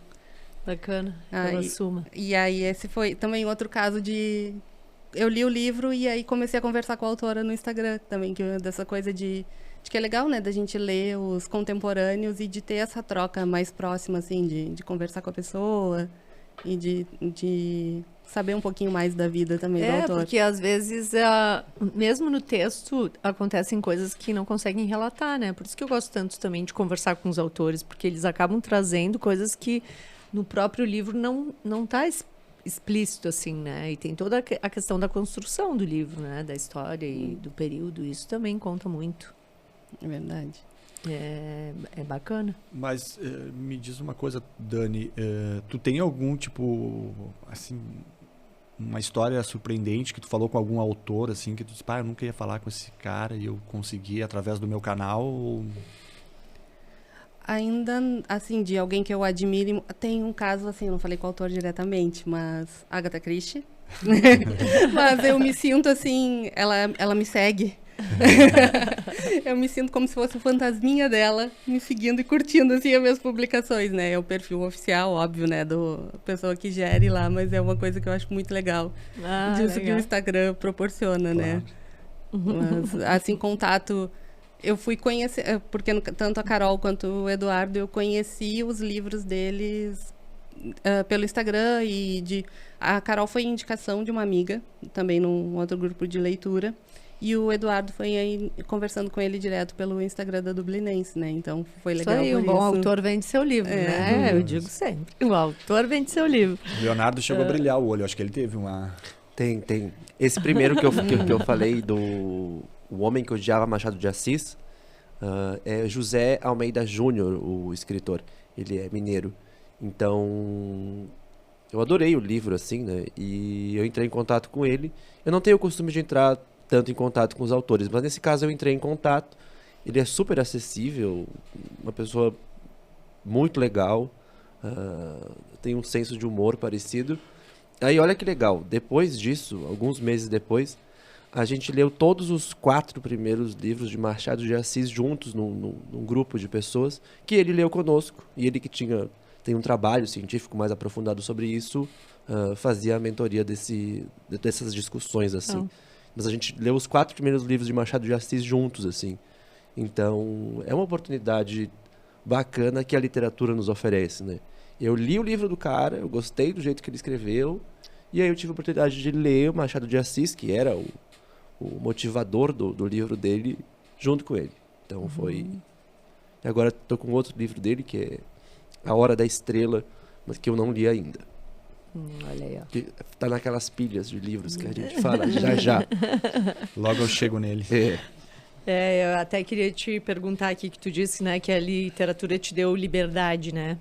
Bacana. Ah, Pela Suma. E aí esse foi também outro caso de... Eu li o livro e aí comecei a conversar com a autora no Instagram também, dessa coisa de que é legal, né, da gente ler os contemporâneos e de ter essa troca mais próxima, assim, de conversar com a pessoa e de saber um pouquinho mais da vida também do autor. Porque às vezes, mesmo no texto, acontecem coisas que não conseguem relatar, né? Por isso que eu gosto tanto também de conversar com os autores, porque eles acabam trazendo coisas que no próprio livro não está explícito, assim, né? E tem toda a questão da construção do livro, né? Da história e do período, isso também conta muito. É verdade. É bacana. Mas me diz uma coisa, Dani, tu tem algum tipo, assim, uma história surpreendente que tu falou com algum autor, assim, que tu disse, eu nunca ia falar com esse cara e eu consegui através do meu canal? Ou... Ainda, assim, de alguém que eu admire, tem um caso, assim, eu não falei com o autor diretamente, mas Agatha Christie. Mas eu me sinto, assim, ela me segue. Eu me sinto como se fosse o fantasminha dela me seguindo e curtindo assim as minhas publicações, né? É o perfil oficial, óbvio, né, do pessoa que gere lá, mas é uma coisa que eu acho muito legal disso que o Instagram proporciona, né? Mas assim, contato, eu fui conhecer, porque tanto a Carol quanto o Eduardo, eu conheci os livros deles pelo Instagram e a Carol foi indicação de uma amiga, também num outro grupo de leitura. E o Eduardo foi aí conversando com ele direto pelo Instagram da Dublinense, né? Então foi legal. Isso aí, um bom autor vende seu livro, né? Eu digo sempre. O autor vende seu livro. Leonardo chegou a brilhar o olho, acho que ele teve uma... Tem. Esse primeiro que eu falei do O Homem que Odiava Machado de Assis, é José Almeida Júnior, o escritor. Ele é mineiro. Então, eu adorei o livro, assim, né? E eu entrei em contato com ele. Eu não tenho o costume de entrar tanto em contato com os autores, mas nesse caso eu entrei em contato. Ele é super acessível, uma pessoa muito legal, tem um senso de humor parecido. Aí olha que legal, depois disso, alguns meses depois, a gente leu todos os 4 primeiros livros de Machado de Assis juntos num grupo de pessoas que ele leu conosco, e ele que tem um trabalho científico mais aprofundado sobre isso, fazia a mentoria dessas discussões assim. Mas a gente leu os 4 primeiros livros de Machado de Assis juntos, assim. Então, é uma oportunidade bacana que a literatura nos oferece, né? Eu li o livro do cara, eu gostei do jeito que ele escreveu, e aí eu tive a oportunidade de ler o Machado de Assis, que era o motivador do livro dele, junto com ele. Então, foi... E agora estou com outro livro dele, que é A Hora da Estrela, mas que eu não li ainda. Olha aí, ó. Que tá naquelas pilhas de livros que a gente fala já. Logo eu chego nele. Eu até queria te perguntar aqui que tu disse, né, que a literatura te deu liberdade, né?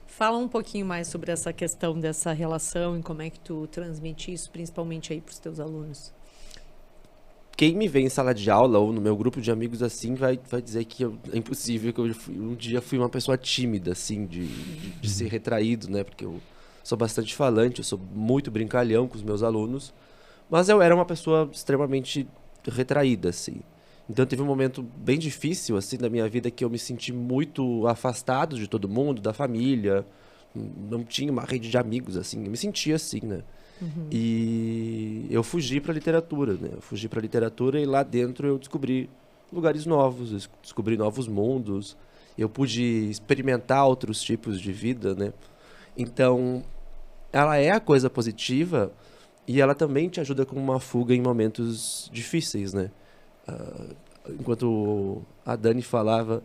Fala um pouquinho mais sobre essa questão dessa relação e como é que tu transmite isso, principalmente aí para os teus alunos. Quem me vê em sala de aula ou no meu grupo de amigos assim vai dizer que é impossível, que um dia fui uma pessoa tímida, assim, de ser retraído, né? Porque eu sou bastante falante, eu sou muito brincalhão com os meus alunos, mas eu era uma pessoa extremamente retraída, assim. Então teve um momento bem difícil, assim, da minha vida que eu me senti muito afastado de todo mundo, da família, não tinha uma rede de amigos, assim, eu me sentia assim, né? E eu fugi para a literatura, né? Eu fugi para a literatura e lá dentro eu descobri lugares novos, descobri novos mundos, eu pude experimentar outros tipos de vida, né? Então, ela é a coisa positiva e ela também te ajuda com uma fuga em momentos difíceis, né? Enquanto a Dani falava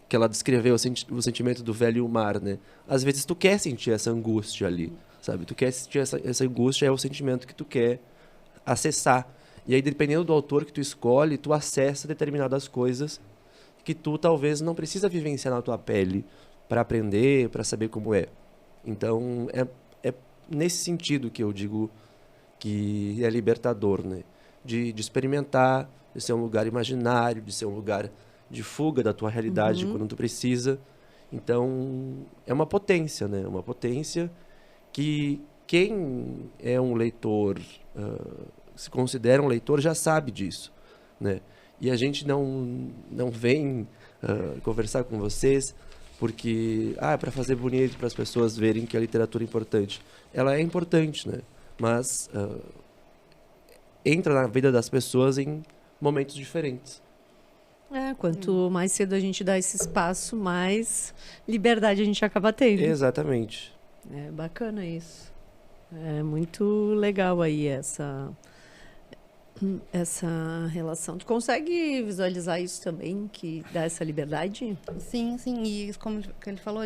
que ela descreveu o sentimento do velho mar, né? Às vezes tu quer sentir essa angústia ali, sabe? Tu quer sentir essa angústia, é o sentimento que tu quer acessar. E aí, dependendo do autor que tu escolhe, tu acessa determinadas coisas que tu talvez não precisa vivenciar na tua pele para aprender, para saber como é. Então, é nesse sentido que eu digo que é libertador, né? De experimentar, de ser um lugar imaginário, de ser um lugar de fuga da tua realidade quando tu precisa. Então, é uma potência, né? Uma potência que quem é um leitor se considera um leitor já sabe disso, né? E a gente não vem conversar com vocês porque para fazer bonito, para as pessoas verem que a literatura é importante. Ela é importante, né? Mas entra na vida das pessoas em momentos diferentes. Quanto mais cedo a gente dá esse espaço, mais liberdade a gente acaba tendo. Exatamente. É bacana isso. É muito legal aí essa relação. Tu consegue visualizar isso também, que dá essa liberdade? Sim, sim. E como que ele falou,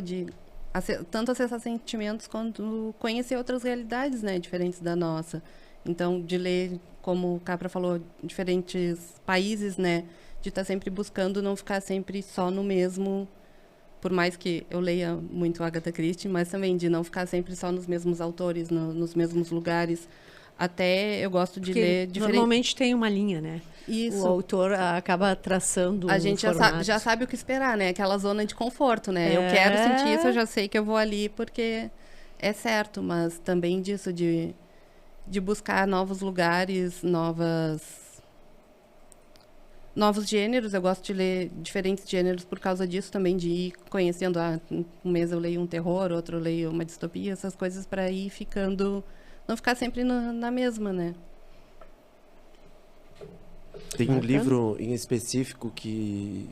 tanto acessar sentimentos quanto conhecer outras realidades, né, diferentes da nossa. Então, de ler, como o Capra falou, diferentes países, né, de estar sempre buscando não ficar sempre só no mesmo, por mais que eu leia muito Agatha Christie, mas também de não ficar sempre só nos mesmos autores, nos mesmos lugares. Até eu gosto de ler diferente. Normalmente tem uma linha, né? Isso. O autor acaba traçando a gente já sabe o que esperar, né? Aquela zona de conforto, né? Eu quero sentir isso, eu já sei que eu vou ali porque é certo, mas também disso de buscar novos lugares, novos gêneros. Eu gosto de ler diferentes gêneros por causa disso também, de ir conhecendo. Um mês eu leio um terror, outro eu leio uma distopia, essas coisas para ir ficando... Não ficar sempre na mesma, né? Tem um livro em específico que...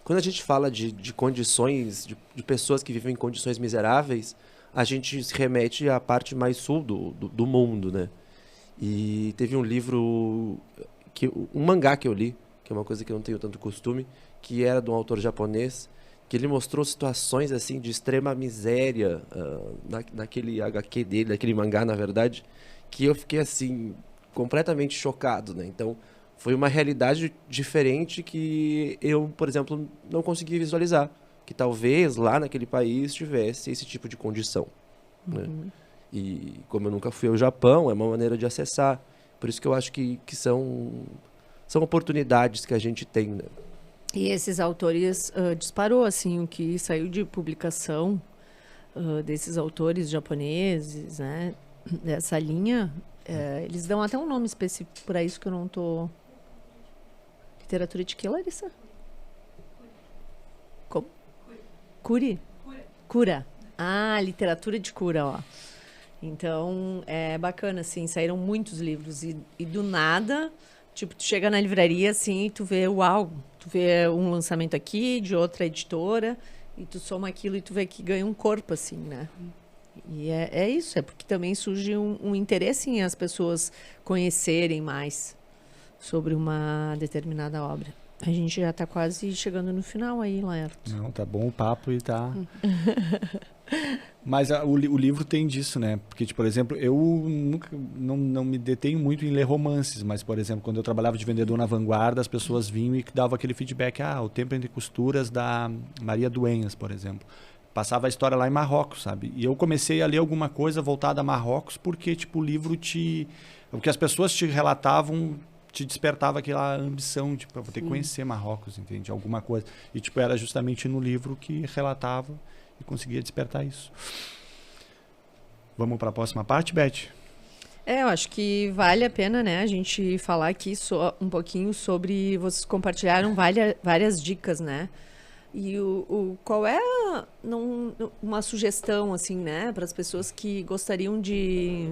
Quando a gente fala de condições, de pessoas que vivem em condições miseráveis, a gente se remete à parte mais sul do mundo, né? E teve um livro, um mangá que eu li, que é uma coisa que eu não tenho tanto costume, que era de um autor japonês, que ele mostrou situações assim de extrema miséria naquele HQ dele, naquele mangá, na verdade, que eu fiquei assim completamente chocado, né? Então, foi uma realidade diferente que eu, por exemplo, não consegui visualizar, que talvez lá naquele país tivesse esse tipo de condição, né? E como eu nunca fui ao Japão, é uma maneira de acessar. Por isso que eu acho que são oportunidades que a gente tem, né? E esses autores disparou, assim, o que saiu de publicação desses autores japoneses, né? Dessa linha, eles dão até um nome específico para isso que eu não tô... Literatura de que, Larissa? Como? Curi? Cura. Literatura de cura, ó. Então, é bacana, assim, saíram muitos livros e do nada... Tipo, tu chega na livraria, assim, e tu vê, uau, tu vê um lançamento aqui de outra editora, e tu soma aquilo e tu vê que ganha um corpo, assim, né? E é isso, é porque também surge um interesse em as pessoas conhecerem mais sobre uma determinada obra. A gente já está quase chegando no final aí, Laerto. Não, tá bom o papo e tá... Mas o livro tem disso, né? Porque, tipo, por exemplo, eu nunca não me detenho muito em ler romances, mas, por exemplo, quando eu trabalhava de vendedor na Vanguarda, as pessoas vinham e davam aquele feedback, O Tempo Entre Costuras, da Maria Dueñas, por exemplo. Passava a história lá em Marrocos, sabe? E eu comecei a ler alguma coisa voltada a Marrocos porque, tipo, o livro o que as pessoas te relatavam te despertava aquela ambição, tipo, eu vou ter que conhecer Marrocos, entende? Alguma coisa. E, tipo, era justamente no livro que relatava e conseguia despertar isso. Vamos para a próxima parte, Beth? Eu acho que vale a pena, né, a gente falar aqui um pouquinho sobre... Vocês compartilharam várias dicas, né? E qual é uma sugestão, assim, né, para as pessoas que gostariam de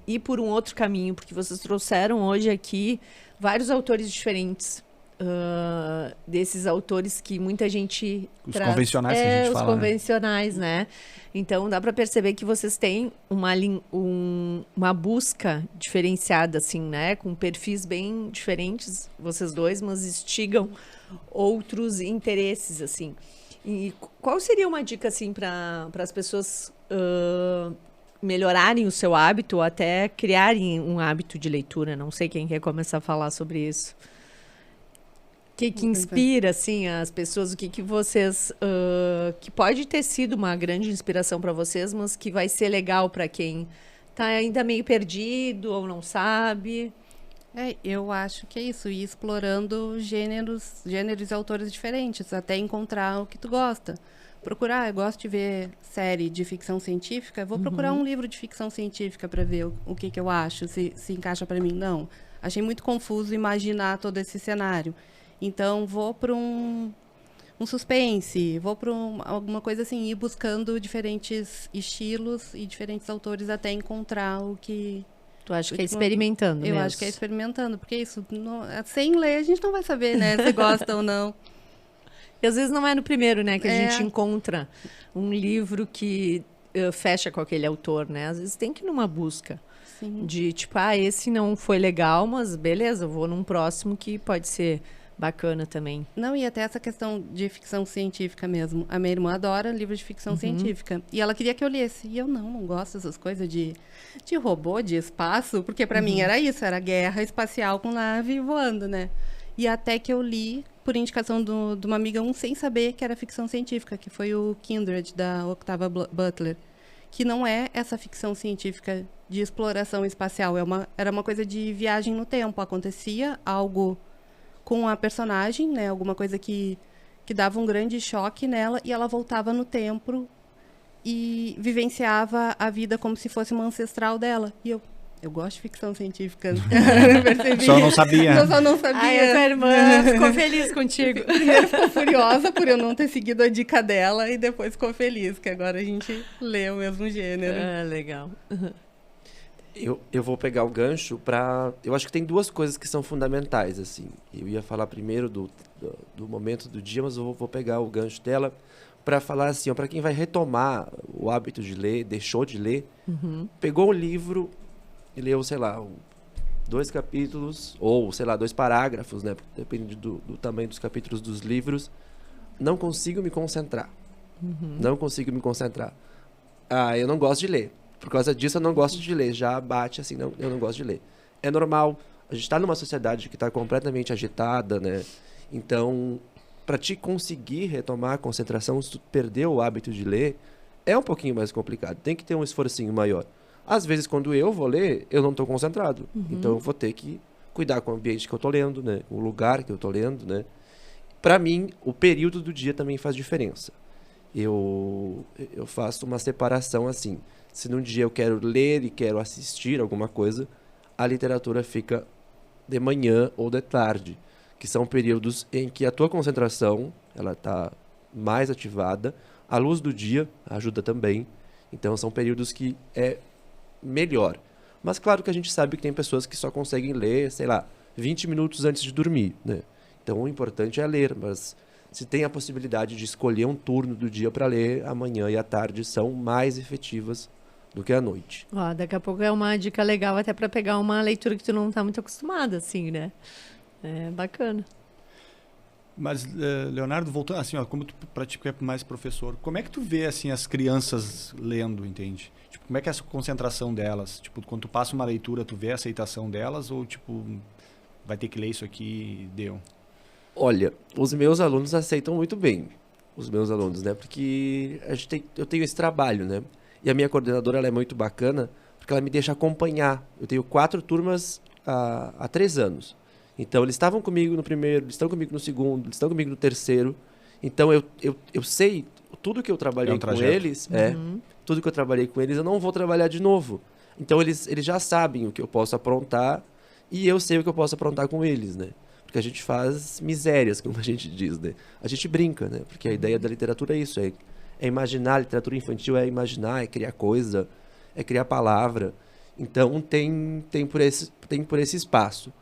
ir por um outro caminho? Porque vocês trouxeram hoje aqui vários autores diferentes. Desses autores que muita gente os convencionais que a gente fala, os convencionais, né? Então dá para perceber que vocês têm uma busca diferenciada, assim, né? Com perfis bem diferentes, vocês dois, mas instigam outros interesses, assim. E qual seria uma dica, assim, para as pessoas melhorarem o seu hábito ou até criarem um hábito de leitura? Não sei quem quer começar a falar sobre isso. O que inspira, assim, as pessoas? O que vocês... que pode ter sido uma grande inspiração para vocês, mas que vai ser legal para quem está ainda meio perdido ou não sabe? Eu acho que é isso. Ir explorando gêneros e autores diferentes, até encontrar o que tu gosta. procurar, eu gosto de ver série de ficção científica, vou procurar um livro de ficção científica para ver o que eu acho, se encaixa para mim. Não, achei muito confuso imaginar todo esse cenário. Então, vou para um suspense, vou para alguma coisa assim, ir buscando diferentes estilos e diferentes autores até encontrar o que... Tu acha que é experimentando mesmo? Eu acho que é experimentando, porque isso, sem ler, a gente não vai saber, né, se gosta ou não. E às vezes não é no primeiro, né, que a gente encontra um livro que fecha com aquele autor, né? Às vezes tem que ir numa busca. Sim. De tipo, esse não foi legal, mas beleza, eu vou num próximo que pode ser bacana também. Não, e até essa questão de ficção científica mesmo. A minha irmã adora livros de ficção científica. E ela queria que eu lesse. E eu não gosto dessas coisas de robô, de espaço, porque para mim era isso, era guerra espacial com nave voando, né? E até que eu li, por indicação de uma amiga, sem saber que era ficção científica, que foi o Kindred, da Octavia Butler. Que não é essa ficção científica de exploração espacial, era uma coisa de viagem no tempo. Acontecia algo com a personagem, né? Alguma coisa que dava um grande choque nela, e ela voltava no tempo e vivenciava a vida como se fosse uma ancestral dela. E eu gosto de ficção científica. Percebi. Só não sabia. Eu só não sabia. Ai, a tua irmã ficou feliz contigo. Primeiro ficou furiosa por eu não ter seguido a dica dela, e depois ficou feliz, que agora a gente lê o mesmo gênero. Legal. Eu vou pegar o gancho para... Eu acho que tem duas coisas que são fundamentais, assim. Eu ia falar primeiro do momento do dia, mas eu vou pegar o gancho dela para falar assim, para quem vai retomar o hábito de ler, deixou de ler, pegou o livro e leu, sei lá, 2 capítulos, ou, sei lá, 2 parágrafos, né? Depende do tamanho dos capítulos dos livros. Não consigo me concentrar. Não consigo me concentrar. Eu não gosto de ler. Por causa disso, eu não gosto de ler. Já bate assim, eu não gosto de ler. É normal. A gente está numa sociedade que está completamente agitada, né? Então, para te conseguir retomar a concentração, se tu perdeu o hábito de ler, é um pouquinho mais complicado. Tem que ter um esforcinho maior. Às vezes, quando eu vou ler, eu não estou concentrado. Então, eu vou ter que cuidar com o ambiente que eu estou lendo, né? O lugar que eu estou lendo, né? Para mim, o período do dia também faz diferença. Eu faço uma separação assim. Se num dia eu quero ler e quero assistir alguma coisa, a literatura fica de manhã ou de tarde, que são períodos em que a tua concentração ela está mais ativada. A luz do dia ajuda também. Então, são períodos que é melhor. Mas claro que a gente sabe que tem pessoas que só conseguem ler, sei lá, 20 minutos antes de dormir, né? Então, o importante é ler, mas se tem a possibilidade de escolher um turno do dia para ler, a manhã e a tarde são mais efetivas do que à noite. Daqui a pouco é uma dica legal até para pegar uma leitura que tu não está muito acostumada, assim, né? É bacana. Mas, Leonardo, voltando assim, como tu pratica é mais professor, como é que tu vê assim as crianças lendo, entende? Tipo, como é que é essa concentração delas? Tipo, quando tu passa uma leitura, tu vê a aceitação delas ou tipo, vai ter que ler isso aqui e deu? Olha, os meus alunos aceitam muito bem. Os meus alunos, né? Porque eu tenho esse trabalho, né? E a minha coordenadora ela é muito bacana, porque ela me deixa acompanhar. Eu tenho 4 turmas há 3 anos. Então, eles estavam comigo no primeiro, eles estão comigo no segundo, eles estão comigo no terceiro. Então, eu sei tudo que eu trabalhei com eles, tudo que eu trabalhei com eles, eu não vou trabalhar de novo. Então, eles já sabem o que eu posso aprontar e eu sei o que eu posso aprontar com eles, né? Porque a gente faz misérias, como a gente diz, né? A gente brinca, né? Porque a ideia da literatura é isso, é imaginar. A literatura infantil é imaginar, é criar coisa, é criar palavra. Então, tem por esse espaço.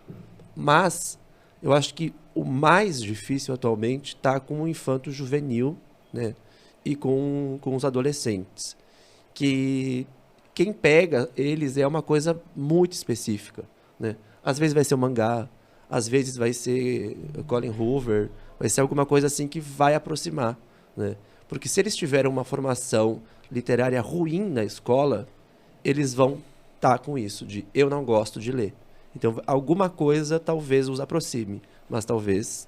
Mas eu acho que o mais difícil atualmente está com o infanto-juvenil, né? E com os adolescentes. Que quem pega eles é uma coisa muito específica, né? Às vezes vai ser um mangá, às vezes vai ser Colin Hoover, vai ser alguma coisa assim que vai aproximar, né? Porque se eles tiverem uma formação literária ruim na escola, eles vão estar com isso, de eu não gosto de ler. Então, alguma coisa talvez os aproxime, mas talvez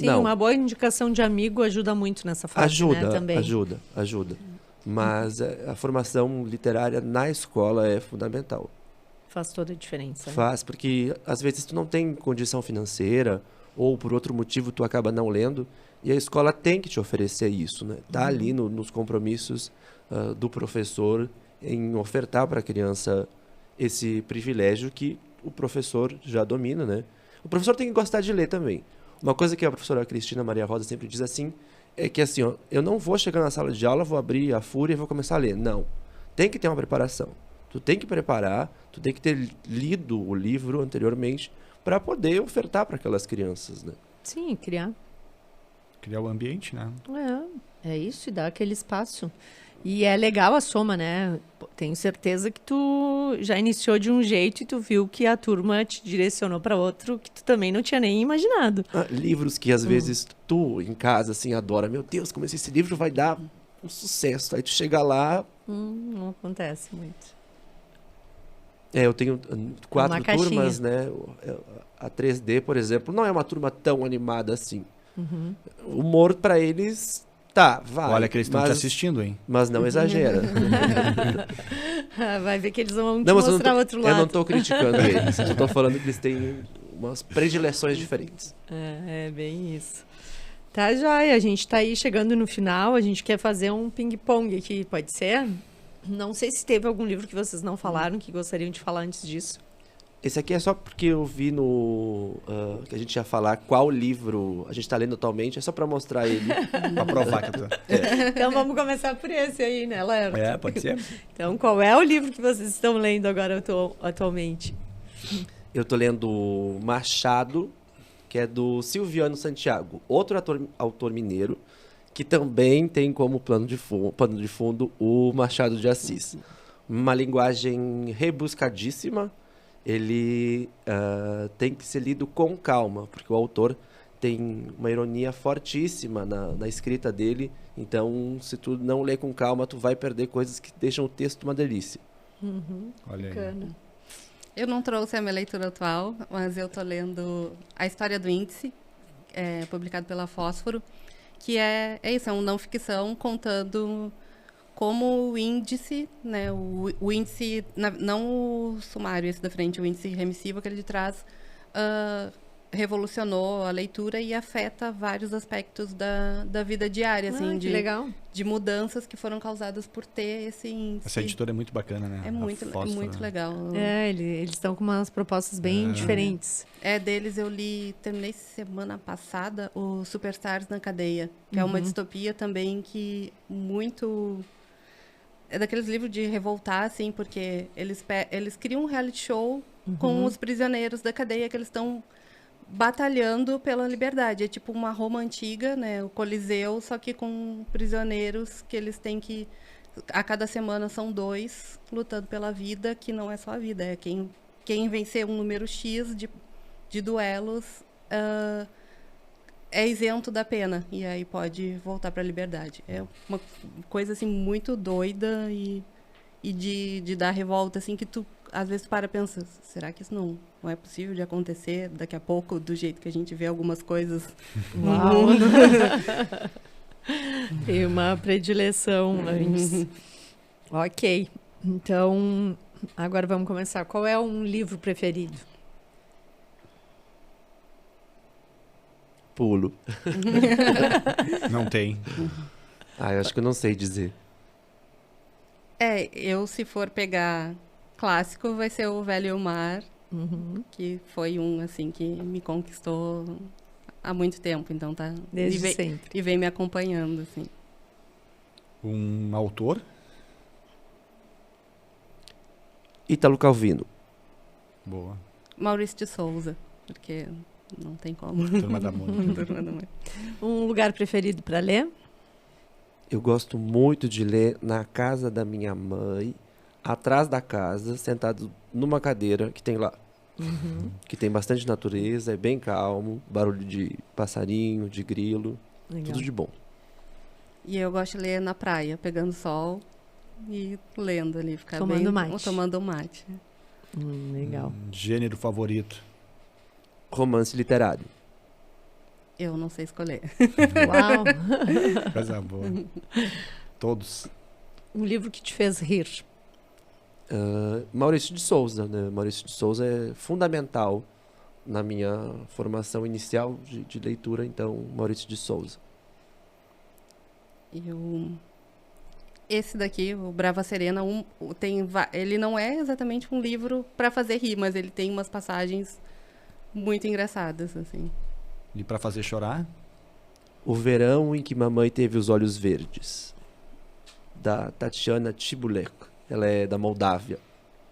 não. Uma boa indicação de amigo ajuda muito nessa fase, né, também. Ajuda. Mas a formação literária na escola é fundamental. Faz toda a diferença. Faz, porque às vezes tu não tem condição financeira ou por outro motivo tu acaba não lendo. E a escola tem que te oferecer isso, né? Tá ali nos compromissos do professor em ofertar para a criança esse privilégio que o professor já domina, né? O professor tem que gostar de ler também. Uma coisa que a professora Cristina Maria Rosa sempre diz assim, é que assim, ó, eu não vou chegar na sala de aula, vou abrir a Fúria e vou começar a ler. Não. Tem que ter uma preparação. Tu tem que preparar, tu tem que ter lido o livro anteriormente para poder ofertar para aquelas crianças, né? Sim, criar. Criar o ambiente, né? É isso, e dar aquele espaço. E é legal a soma, né? Pô, tenho certeza que tu já iniciou de um jeito e tu viu que a turma te direcionou para outro que tu também não tinha nem imaginado. Livros que às vezes tu em casa assim adora. Meu Deus, como esse livro vai dar um sucesso. Aí tu chega lá. Não acontece muito. Eu tenho 4 Uma caixinha. turmas, né? A 3D, por exemplo, não é uma turma tão animada assim. O humor para eles tá, vai. Olha que eles estão te assistindo, hein? Mas não exagera. Vai ver que eles vão te Não, mas mostrar outro lado. eu não tô criticando eles. Eu tô falando que eles têm umas predileções diferentes. É bem isso. Tá, joia. A gente tá aí chegando no final. A gente quer fazer um ping-pong aqui, pode ser? Não sei se teve algum livro que vocês não falaram, que gostariam de falar antes disso. Esse aqui é só porque eu vi que a gente ia falar qual livro a gente está lendo atualmente, é só para mostrar ele. Pra provar que eu tô... Então vamos começar por esse aí, né, Lerdo? pode ser. Então, qual é o livro que vocês estão lendo agora atualmente? Eu tô lendo Machado, que é do Silviano Santiago, outro autor mineiro, que também tem como pano de fundo o Machado de Assis. Uma linguagem rebuscadíssima. Ele tem que ser lido com calma, porque o autor tem uma ironia fortíssima na escrita dele. Então, se tu não ler com calma, tu vai perder coisas que deixam o texto uma delícia. Olha aí. Bacana. Eu não trouxe a minha leitura atual, mas eu estou lendo A História do Índice, publicado pela Fósforo, que é isso, é uma não ficção contando como o índice, né, o índice, não o sumário esse da frente, o índice remissivo que ele traz, revolucionou a leitura e afeta vários aspectos da vida diária, assim, que legal. de mudanças que foram causadas por ter esse índice. Essa editora é muito bacana, né? É muito legal. Eles estão com umas propostas bem diferentes. Deles eu terminei semana passada, o Superstars na Cadeia, que é uma distopia também que muito... É daqueles livros de revoltar, assim, porque eles criam um reality show com os prisioneiros da cadeia que eles estão batalhando pela liberdade. É tipo uma Roma antiga, né? O Coliseu, só que com prisioneiros que eles têm que... A cada semana são 2 lutando pela vida, que não é só a vida. É quem vencer um número X de duelos é isento da pena. E aí pode voltar para a liberdade. É uma coisa, assim, muito doida e de dar revolta, assim, que tu, às vezes, para e pensa, será que isso não é possível de acontecer daqui a pouco, do jeito que a gente vê algumas coisas no mundo? Tem uma predileção antes. Ok. Então, agora vamos começar. Qual é um livro preferido? Pulo. Não tem. Eu acho que eu não sei dizer. Se for pegar clássico, vai ser o Velho e o Mar, que foi um, assim, que me conquistou há muito tempo, então tá... Desde sempre. E vem me acompanhando, assim. Um autor? Ítalo Calvino. Boa. Maurício de Souza, porque não tem como. Turma da Mônica. Turma da Mônica. Um lugar preferido para ler? Eu gosto muito de ler na casa da minha mãe, atrás da casa, sentado numa cadeira que tem lá. Que tem bastante natureza, é bem calmo, barulho de passarinho, de grilo, Legal. tudo de bom. E eu gosto de ler na praia, pegando sol e lendo ali, ficar Tomando bem... mate. Tomando mate. Legal. Gênero favorito? Romance literário. Eu não sei escolher. Uau. Coisa boa. Todos. Um livro que te fez rir? Maurício de Souza, né? Maurício de Souza é fundamental na minha formação inicial de leitura, então Maurício de Souza. Esse daqui, o Brava Serena, ele não é exatamente um livro para fazer rir, mas ele tem umas passagens muito engraçadas, assim. E pra fazer chorar? O Verão em que Mamãe Teve os Olhos Verdes, da Tatiana Tibulek. Ela é da Moldávia.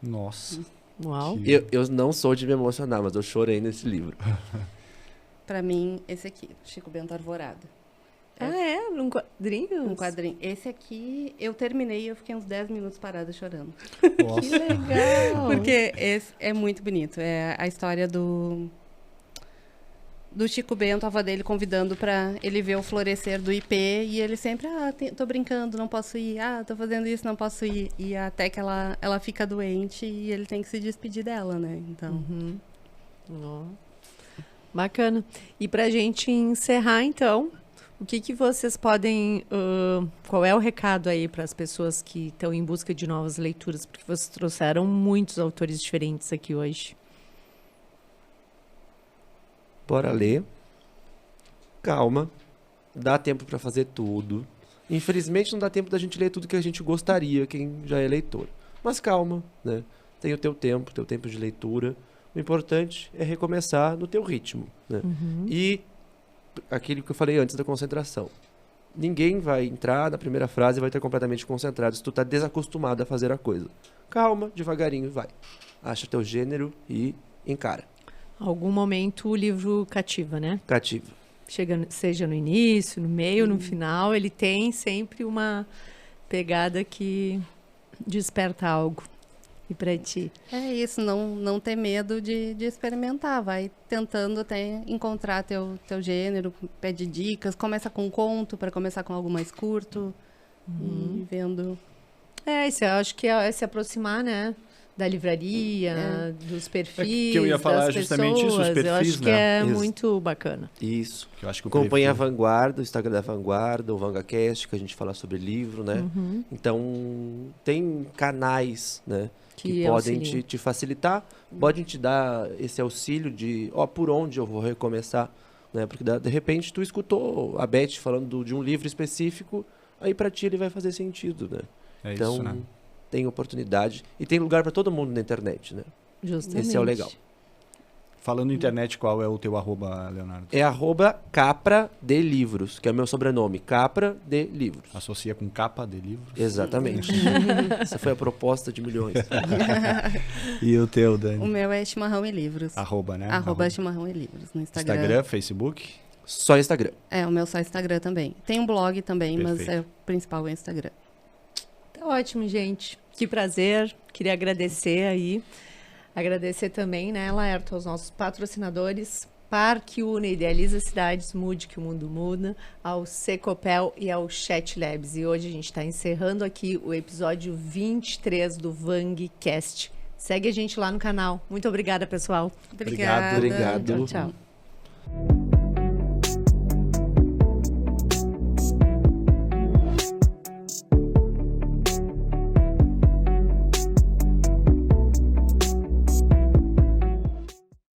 Nossa. Uau. Eu não sou de me emocionar, mas eu chorei nesse livro. Para mim, esse aqui, Chico Bento Arvorada. Num quadrinho? Um quadrinho. Esse aqui, eu terminei e eu fiquei uns 10 minutos parada chorando. Nossa. Que legal. Porque esse é muito bonito. É a história do Chico Bento, a avó dele convidando para ele ver o florescer do ipê, e ele sempre, tô brincando, não posso ir, tô fazendo isso, não posso ir. E até que ela fica doente e ele tem que se despedir dela, né? Então. Ó. Bacana. E pra gente encerrar, então, o que vocês podem... qual é o recado aí para as pessoas que estão em busca de novas leituras? Porque vocês trouxeram muitos autores diferentes aqui hoje. Bora ler. Calma. Dá tempo para fazer tudo. Infelizmente não dá tempo da gente ler tudo que a gente gostaria, quem já é leitor. Mas calma, né? Tem o teu tempo de leitura. O importante é recomeçar no teu ritmo, né? E aquilo que eu falei antes da concentração. Ninguém vai entrar na primeira frase e vai estar completamente concentrado se tu tá desacostumado a fazer a coisa. Calma, devagarinho, vai. Acha teu gênero e encara. Algum momento o livro cativa, né? Cativa. Seja no início, no meio, no final, ele tem sempre uma pegada que desperta algo. E pra ti? É isso, não ter medo de experimentar. Vai tentando até encontrar teu gênero, pede dicas, começa com um conto para começar com algo mais curto e vendo. Isso eu acho que é se aproximar, né? Da livraria, dos perfis, que eu ia falar das justamente pessoas. isso, os perfis, eu acho que né? é Isso. muito bacana. Isso. Que eu acho que o Acompanhe a perfil- Vanguarda, o Instagram da Vanguarda, o VangaCast, que a gente fala sobre livro, né? Então, tem canais, né? Que podem auxiliam. te facilitar, podem te dar esse auxílio de, por onde eu vou recomeçar, né? Porque de repente tu escutou a Beth falando de um livro específico, aí pra ti ele vai fazer sentido, né? É Então, isso, né? tem oportunidade e tem lugar pra todo mundo na internet, né? Justamente. Esse é o legal. Falando em internet, qual é o teu @, Leonardo? É @Capra de Livros, que é o meu sobrenome, Capra de Livros. Associa com capa de livro. Exatamente. Essa foi a proposta de milhões. E o teu, O Dani? meu é Chimarrão e Livros. Né? Arroba Chimarrão e Livros no Instagram. Instagram, Facebook. Só Instagram. O meu só Instagram também. Tem um blog também, mas Perfeito. o principal é o Instagram. Tá ótimo, gente. Que prazer. Queria agradecer aí. Agradecer também, né, Laerto, aos nossos patrocinadores. Parque Una, Idealiza Cidades, Mude que o Mundo Muda, ao Secopel e ao Chat Labs. E hoje a gente está encerrando aqui o episódio 23 do VangCast. Segue a gente lá no canal. Muito obrigada, pessoal. Obrigada. Obrigado. Tchau, tchau.